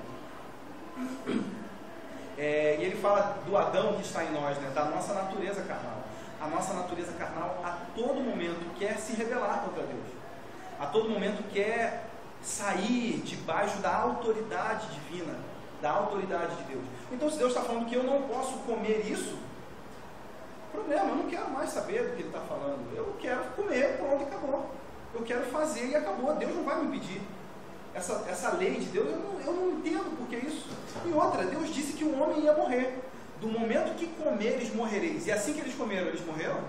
E ele fala do Adão que está em nós, né? Da nossa natureza carnal. A nossa natureza carnal a todo momento quer se rebelar contra Deus. A todo momento quer sair debaixo da autoridade divina, da autoridade de Deus. Então, se Deus está falando que eu não posso comer isso, problema, eu não quero mais saber do que Ele está falando. Eu quero comer, pronto, e acabou. Eu quero fazer e acabou. Deus não vai me impedir. Essa lei de Deus, eu não entendo por que isso. E outra, Deus disse que o homem ia morrer. Do momento que comeres, morrereis. E assim que eles comeram, eles morreram?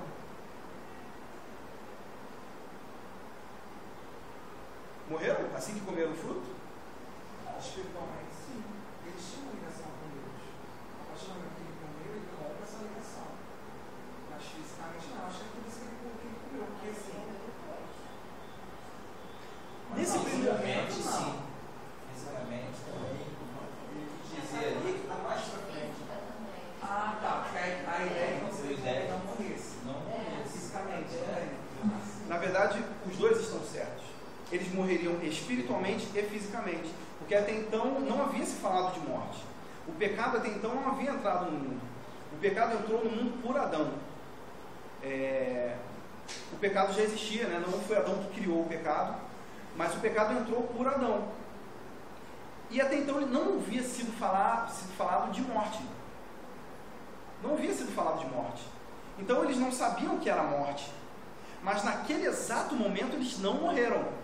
Morreram? Assim que comeram o fruto? Espiritualmente, sim. Eles tinham uma ligação com Deus. A partir do momento que ele comeu, ele rompe essa ligação. Mas fisicamente não. Acho que é por isso que ele comeu. Porque assim. Nesse primeiro momento, sim. Fisicamente também. Ele quis dizer ali que está mais para frente. Ah, tá. Porque a ideia não seria que ele não morresse. Não morresse. Fisicamente também. Na verdade, os dois estão certos. Eles morreriam espiritualmente e fisicamente. Porque até então não havia se falado de morte. O pecado até então não havia entrado no mundo. O pecado entrou no mundo por Adão. O pecado já existia, né? Não foi Adão que criou o pecado, mas o pecado entrou por Adão. E até então ele não havia sido falado de morte. Não havia sido falado de morte. Então eles não sabiam o que era morte. Mas naquele exato momento eles não morreram.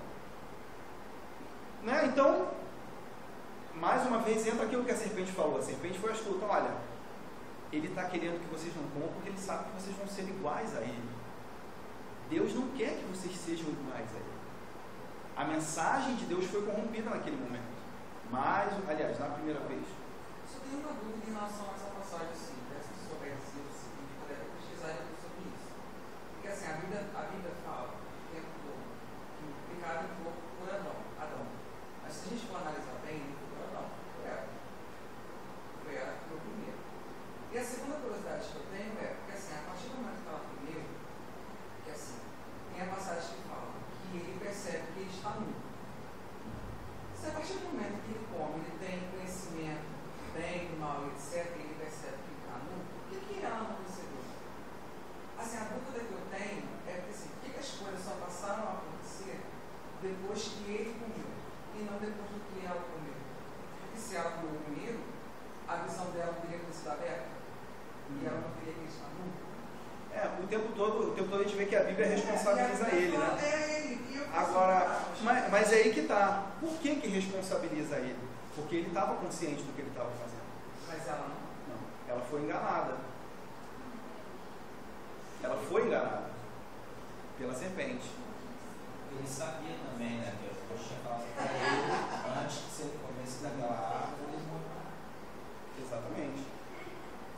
Né? Então, mais uma vez entra aquilo que a serpente falou. A serpente foi astuta. Olha, ele está querendo que vocês não comam porque ele sabe que vocês vão ser iguais a ele. Deus não quer que vocês sejam iguais a ele. A mensagem de Deus foi corrompida naquele momento. Mas, aliás, na primeira vez. Só tenho uma dúvida em relação a essa passagem, assim. Parece que soubesse se puder pesquisar sobre isso. Porque assim, a Bíblia fala o tempo todo que o pecado entrou por Adão. Mas se a gente for analisar bem, ele foi por Adão, foi Eva. Foi ela que foi o primeiro. E a segunda curiosidade que eu tenho é, porque assim, a partir do momento que ela primeiro, que assim, tem a passagem que fala que ele percebe que ele está nu. Se a partir do momento que ele come, ele tem conhecimento do bem, do mal, etc., e ele percebe que ele está nu, por que ela não percebeu? Assim, a dúvida que eu tenho é porque, assim, por que as coisas só passaram a acontecer depois que ele comeu, e não depois do que ela comeu? Porque se ela comeu primeiro, a visão dela teria que ter sido aberta, e ela não teria que estar nu. O tempo todo a gente vê que a Bíblia responsabiliza ele, né? Agora, mas é aí que está. Por que responsabiliza ele? Porque ele estava consciente do que ele estava fazendo. Mas ela não. Não, ela foi enganada. Ela foi enganada pela serpente. Ele sabia também, né? Que Deus tinha falado para ele antes de se ele comesse daquela árvore, ele morreu. Exatamente.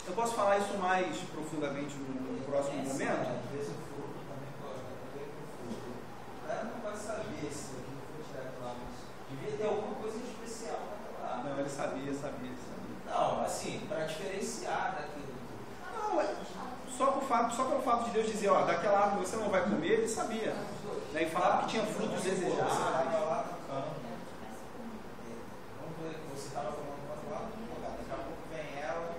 Eu posso falar isso mais profundamente no próximo momento? Às vezes o fruto também pode ter com o fruto. O cara não pode saber se aquilo foi tirado lá, mas devia ter alguma coisa especial naquela árvore. Não, ele sabia. Não, assim, para diferenciar daquilo tudo. Não, só pelo fato de Deus dizer, ó, daquela árvore você não vai comer, ele sabia. Né? E falava que tinha frutos desejáveis. Lá no campo. Vamos ver, você estava falando do outro lado do lugar. Daqui a pouco vem ela,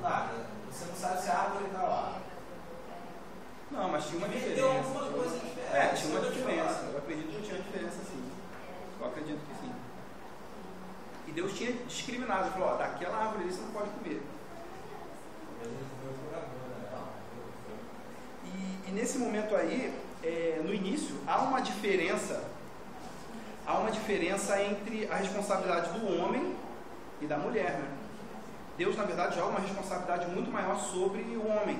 nada. Você não sabe se a árvore está lá. Não, mas tinha uma diferença. Tem alguma coisa diferente. Tinha uma diferença. Eu acredito que tinha diferença, sim. Eu acredito que sim. E Deus tinha discriminado. Ele falou, ó, daquela árvore ali você não pode comer. E nesse momento aí, no início, há uma diferença entre a responsabilidade do homem e da mulher, né? Deus, na verdade, joga uma responsabilidade muito maior sobre o homem.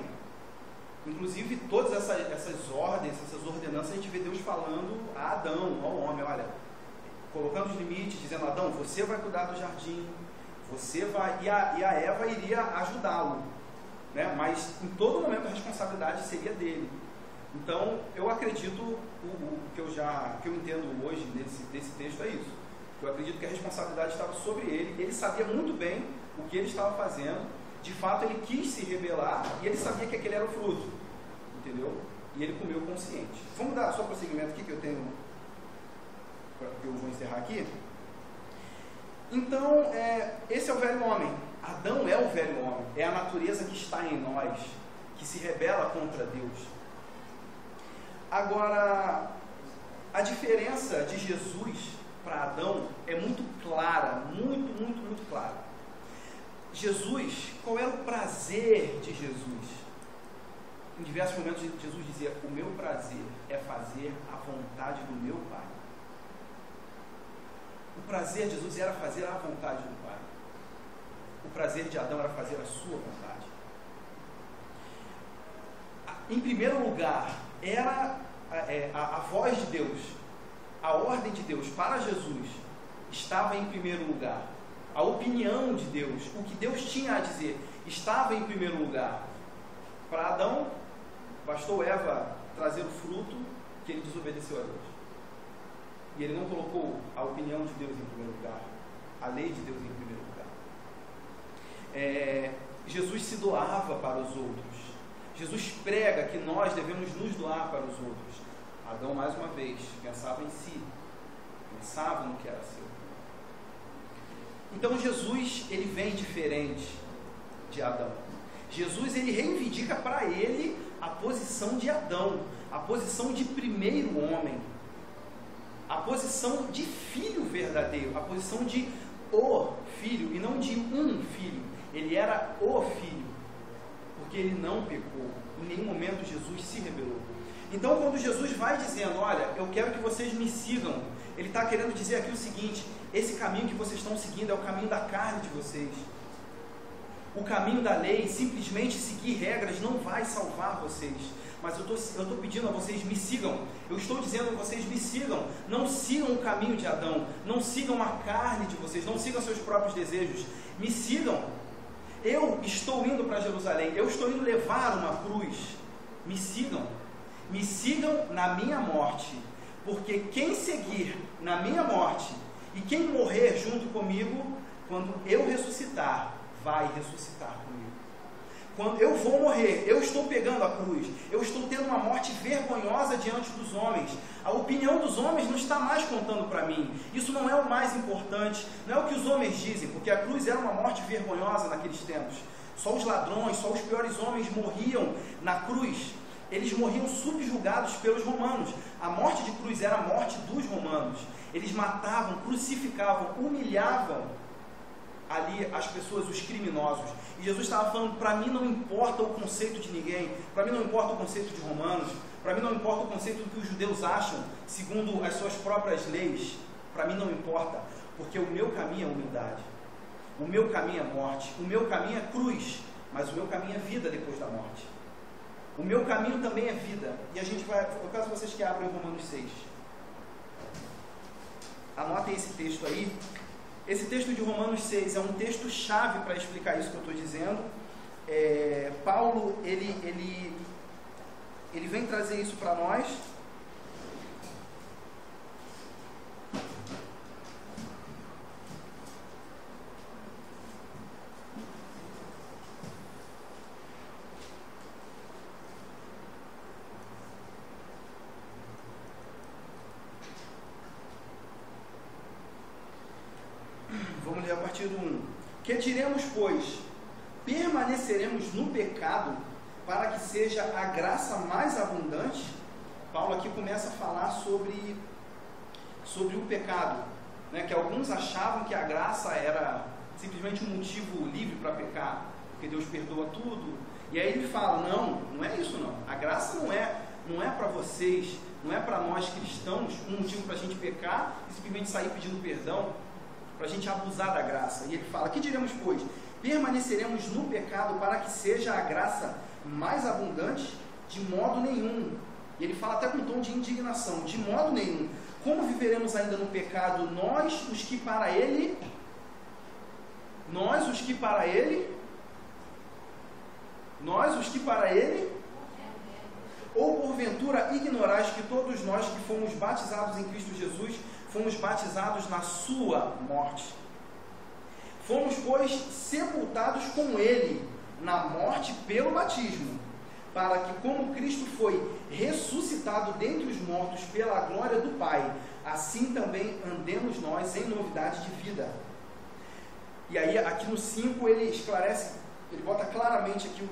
Inclusive, todas essas ordens, essas ordenanças, a gente vê Deus falando a Adão, ao homem, olha, colocando os limites, dizendo, Adão, você vai cuidar do jardim, você vai... E a Eva iria ajudá-lo, né? Mas em todo momento a responsabilidade seria dele. Então, eu acredito, o que eu entendo hoje desse texto é isso. Eu acredito que a responsabilidade estava sobre ele sabia muito bem o que ele estava fazendo, de fato ele quis se rebelar e ele sabia que aquele era o fruto, entendeu? E ele comeu consciente. Vamos dar só prosseguimento aqui, que eu vou encerrar aqui. Então, esse é o velho homem. Adão é o velho homem. É a natureza que está em nós, que se rebela contra Deus. Agora, a diferença de Jesus para Adão é muito clara, muito clara. Jesus, qual era o prazer de Jesus? Em diversos momentos Jesus dizia: o meu prazer é fazer a vontade do meu Pai. O prazer de Jesus era fazer a vontade do Pai. O prazer de Adão era fazer a sua vontade. Em primeiro lugar, era a voz de Deus, a ordem de Deus para Jesus estava em primeiro lugar. A opinião de Deus, o que Deus tinha a dizer, estava em primeiro lugar. Para Adão, bastou Eva trazer o fruto que ele desobedeceu a Deus. E ele não colocou a opinião de Deus em primeiro lugar, a lei de Deus em primeiro lugar. Jesus se doava para os outros. Jesus prega que nós devemos nos doar para os outros. Adão, mais uma vez, pensava em si, pensava no que era seu. Então Jesus, ele vem diferente de Adão. Jesus, ele reivindica para ele a posição de Adão, a posição de primeiro homem, a posição de filho verdadeiro, a posição de o filho e não de um filho. Ele era o filho, porque ele não pecou. Em nenhum momento Jesus se rebelou. Então, quando Jesus vai dizendo: olha, eu quero que vocês me sigam, ele está querendo dizer aqui o seguinte: esse caminho que vocês estão seguindo é o caminho da carne de vocês. O caminho da lei, simplesmente seguir regras, não vai salvar vocês. Mas eu estou pedindo a vocês: me sigam. Eu estou dizendo a vocês: me sigam. Não sigam o caminho de Adão. Não sigam a carne de vocês. Não sigam seus próprios desejos. Me sigam. Eu estou indo para Jerusalém. Eu estou indo levar uma cruz. Me sigam. Me sigam na minha morte. Porque quem seguir na minha morte e quem morrer junto comigo, quando eu ressuscitar, vai ressuscitar comigo. Quando eu vou morrer, eu estou pegando a cruz, eu estou tendo uma morte vergonhosa diante dos homens. A opinião dos homens não está mais contando para mim. Isso não é o mais importante, não é o que os homens dizem, porque a cruz era uma morte vergonhosa naqueles tempos. Só os ladrões, só os piores homens morriam na cruz. Eles morriam subjugados pelos romanos. A morte de cruz era a morte dos romanos. Eles matavam, crucificavam, humilhavam ali as pessoas, os criminosos. E Jesus estava falando: para mim não importa o conceito de ninguém, para mim não importa o conceito de romanos, para mim não importa o conceito do que os judeus acham, segundo as suas próprias leis, para mim não importa, porque o meu caminho é humildade, o meu caminho é morte, o meu caminho é cruz, mas o meu caminho é vida depois da morte. O meu caminho também é vida. E a gente vai, eu peço vocês que abram Romanos 6. Anotem esse texto aí. Esse texto de Romanos 6 é um texto chave para explicar isso que eu estou dizendo. Paulo, ele vem trazer isso para nós. Vamos ler a partir do 1. Que diremos, pois? Permaneceremos no pecado para que seja a graça mais abundante? Paulo aqui começa a falar sobre o pecado, né? Que alguns achavam que a graça era simplesmente um motivo livre para pecar, porque Deus perdoa tudo. E aí ele fala: não é isso não. A graça não é para vocês, não é para nós cristãos um motivo para a gente pecar e simplesmente sair pedindo perdão, para a gente abusar da graça. E ele fala: que diremos, pois? Permaneceremos no pecado para que seja a graça mais abundante? De modo nenhum. E ele fala até com um tom de indignação: de modo nenhum. Como viveremos ainda no pecado, nós os que para ele ou porventura ignorais que todos nós que fomos batizados em Cristo Jesus fomos batizados na sua morte. Fomos, pois, sepultados com ele na morte pelo batismo, para que, como Cristo foi ressuscitado dentre os mortos pela glória do Pai, assim também andemos nós em novidade de vida. E aí, aqui no 5, ele esclarece, ele bota claramente aqui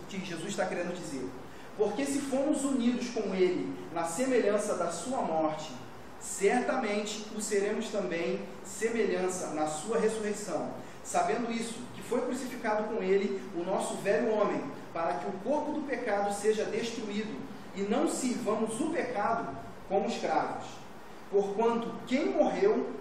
que Jesus está querendo dizer. Porque se fomos unidos com Ele na semelhança da sua morte, certamente o seremos também semelhança na sua ressurreição. Sabendo isso, que foi crucificado com Ele o nosso velho homem, para que o corpo do pecado seja destruído, e não sirvamos o pecado como escravos. Porquanto quem morreu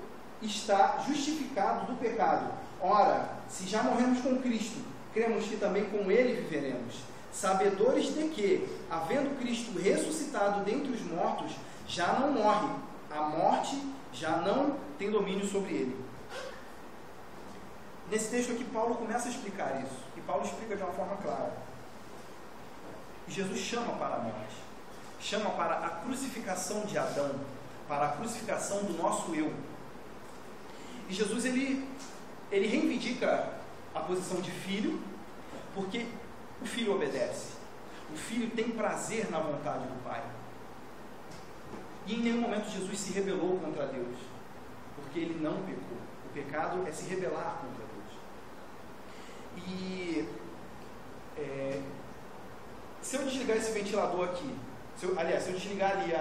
está justificado do pecado. Ora, se já morremos com Cristo, cremos que também com Ele viveremos, sabedores de que, havendo Cristo ressuscitado dentre os mortos, já não morre, a morte já não tem domínio sobre ele. Nesse texto aqui, Paulo começa a explicar isso, e Paulo explica de uma forma clara. Jesus chama para a morte, chama para a crucificação de Adão, para a crucificação do nosso eu. E Jesus, ele reivindica a posição de filho, porque o filho obedece, o filho tem prazer na vontade do Pai. E em nenhum momento Jesus se rebelou contra Deus, porque ele não pecou. O pecado é se rebelar contra Deus. E se eu desligar esse ventilador aqui, se eu desligar ali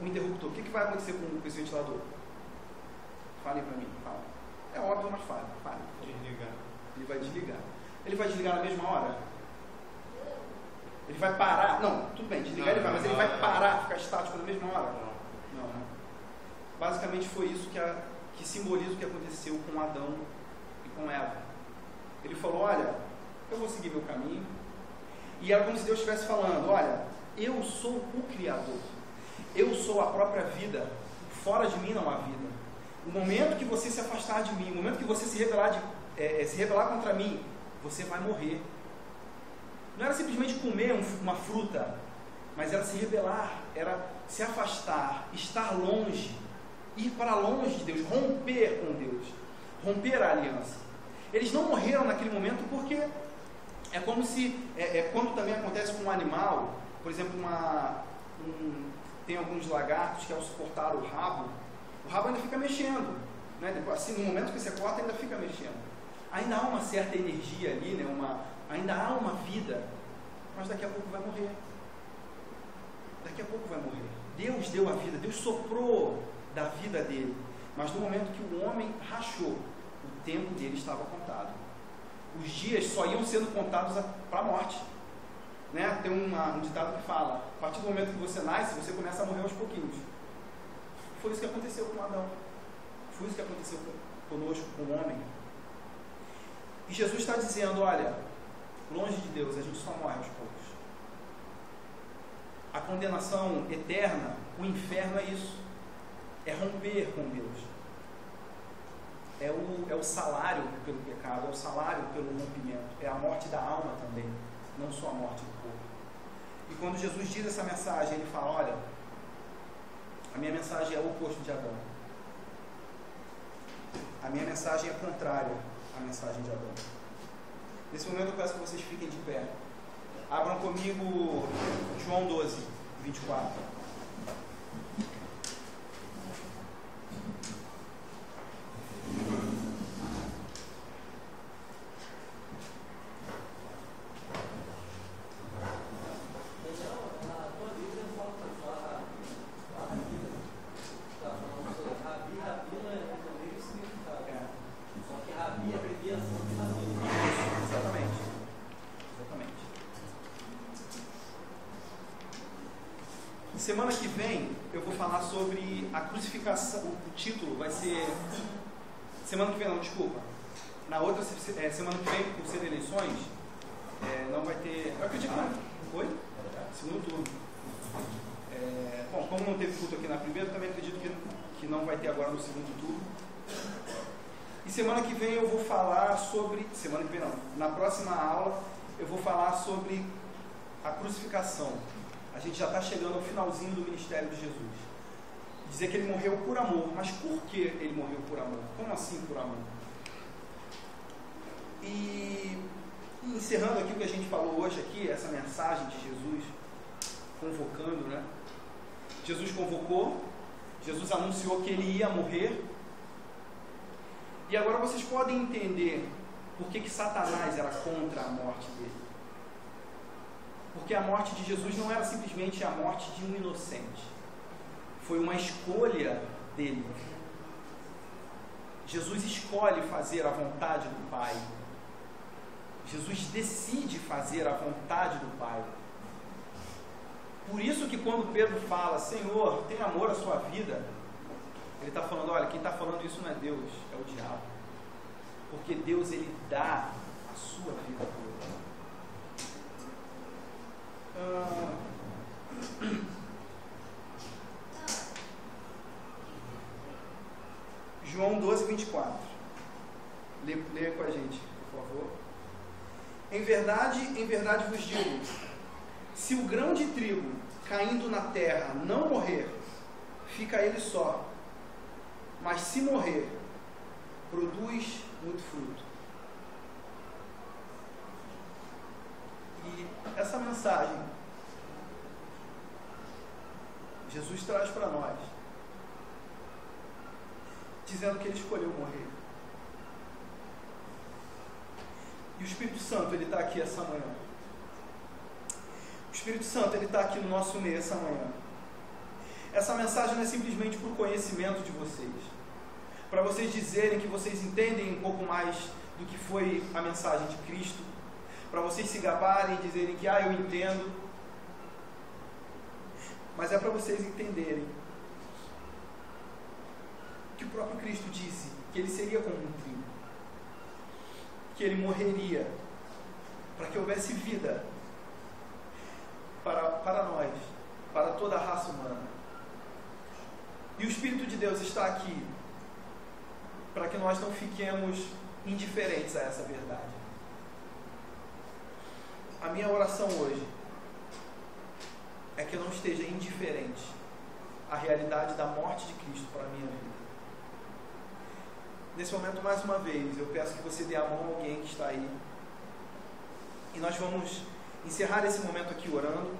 o interruptor, o que vai acontecer com esse ventilador? Falem para mim, fala. É óbvio, mas fale. Desligar. Ele vai desligar. Ele vai desligar na mesma hora? Ele vai parar? Não, tudo bem, desligar ele vai, mas ele vai parar, ficar estático na mesma hora? Não, né? Basicamente foi isso que simboliza o que aconteceu com Adão e com Eva. Ele falou, olha, eu vou seguir meu caminho. E era como se Deus estivesse falando, olha, eu sou o Criador. Eu sou a própria vida. Fora de mim não há vida. O momento que você se afastar de mim, o momento que você se rebelar contra mim, você vai morrer. Não era simplesmente comer uma fruta, mas era se rebelar, era se afastar, estar longe, ir para longe de Deus, romper com Deus, romper a aliança. Eles não morreram naquele momento porque é como se, quando também acontece com um animal, por exemplo, tem alguns lagartos que ao suportar o rabo ainda fica mexendo, né? Assim, no momento que você corta ainda fica mexendo. Ainda há uma certa energia ali, né? Ainda há uma vida, mas daqui a pouco vai morrer. Daqui a pouco vai morrer. Deus deu a vida, Deus soprou da vida dele, mas no momento que o homem rachou, o tempo dele estava contado. Os dias só iam sendo contados para a morte, né? Tem um ditado que fala, a partir do momento que você nasce, você começa a morrer aos pouquinhos. Foi isso que aconteceu com Adão, foi isso que aconteceu conosco, com o homem. E Jesus está dizendo, olha, longe de Deus, a gente só morre aos poucos. A condenação eterna, o inferno é isso, é romper com Deus. É o salário pelo pecado, é o salário pelo rompimento, é a morte da alma também, não só a morte do corpo. E quando Jesus diz essa mensagem, ele fala, olha, a minha mensagem é o oposto de Adão. A minha mensagem é contrária à mensagem de Adão. Nesse momento eu peço que vocês fiquem de pé. Abram comigo João 12, 24. Semana que vem eu vou falar sobre a crucificação. O título vai ser. Semana que vem não, desculpa. Na outra semana que vem, por ser eleições, não vai ter. Eu acredito que não. Oi? Segundo turno. Bom, como não teve culto aqui na primeira, também acredito que não vai ter agora no segundo turno. E semana que vem eu vou falar sobre. Semana que vem não. Na próxima aula eu vou falar sobre a crucificação. A gente já está chegando ao finalzinho do ministério de Jesus. Dizer que ele morreu por amor. Mas por que ele morreu por amor? Como assim por amor? E E encerrando aqui o que a gente falou hoje aqui, essa mensagem de Jesus convocando, né? Jesus convocou, Jesus anunciou que ele ia morrer. E agora vocês podem entender por que Satanás era contra a morte dele. Porque a morte de Jesus não era simplesmente a morte de um inocente. Foi uma escolha dele. Jesus escolhe fazer a vontade do Pai. Jesus decide fazer a vontade do Pai. Por isso que quando Pedro fala, Senhor, tem amor à sua vida, ele está falando, olha, quem está falando isso não é Deus, é o diabo. Porque Deus, ele dá a sua vida toda. João 12, 24. Leia com a gente, por favor. Em verdade vos digo, se o grão de trigo caindo na terra não morrer, fica ele só. Mas se morrer, produz muito fruto. E essa mensagem Jesus traz para nós, dizendo que ele escolheu morrer. E o Espírito Santo, ele está aqui essa manhã. O Espírito Santo, ele está aqui no nosso meio essa manhã. Essa mensagem não é simplesmente por conhecimento de vocês, para vocês dizerem que vocês entendem um pouco mais do que foi a mensagem de Cristo, para vocês se gabarem e dizerem que eu entendo, mas é para vocês entenderem que o próprio Cristo disse que ele seria como um trigo, que ele morreria para que houvesse vida para nós, para toda a raça humana. E o Espírito de Deus está aqui para que nós não fiquemos indiferentes a essa verdade. A minha oração hoje é que eu não esteja indiferente à realidade da morte de Cristo para a minha vida. Nesse momento, mais uma vez, eu peço que você dê a mão a alguém que está aí. E nós vamos encerrar esse momento aqui orando.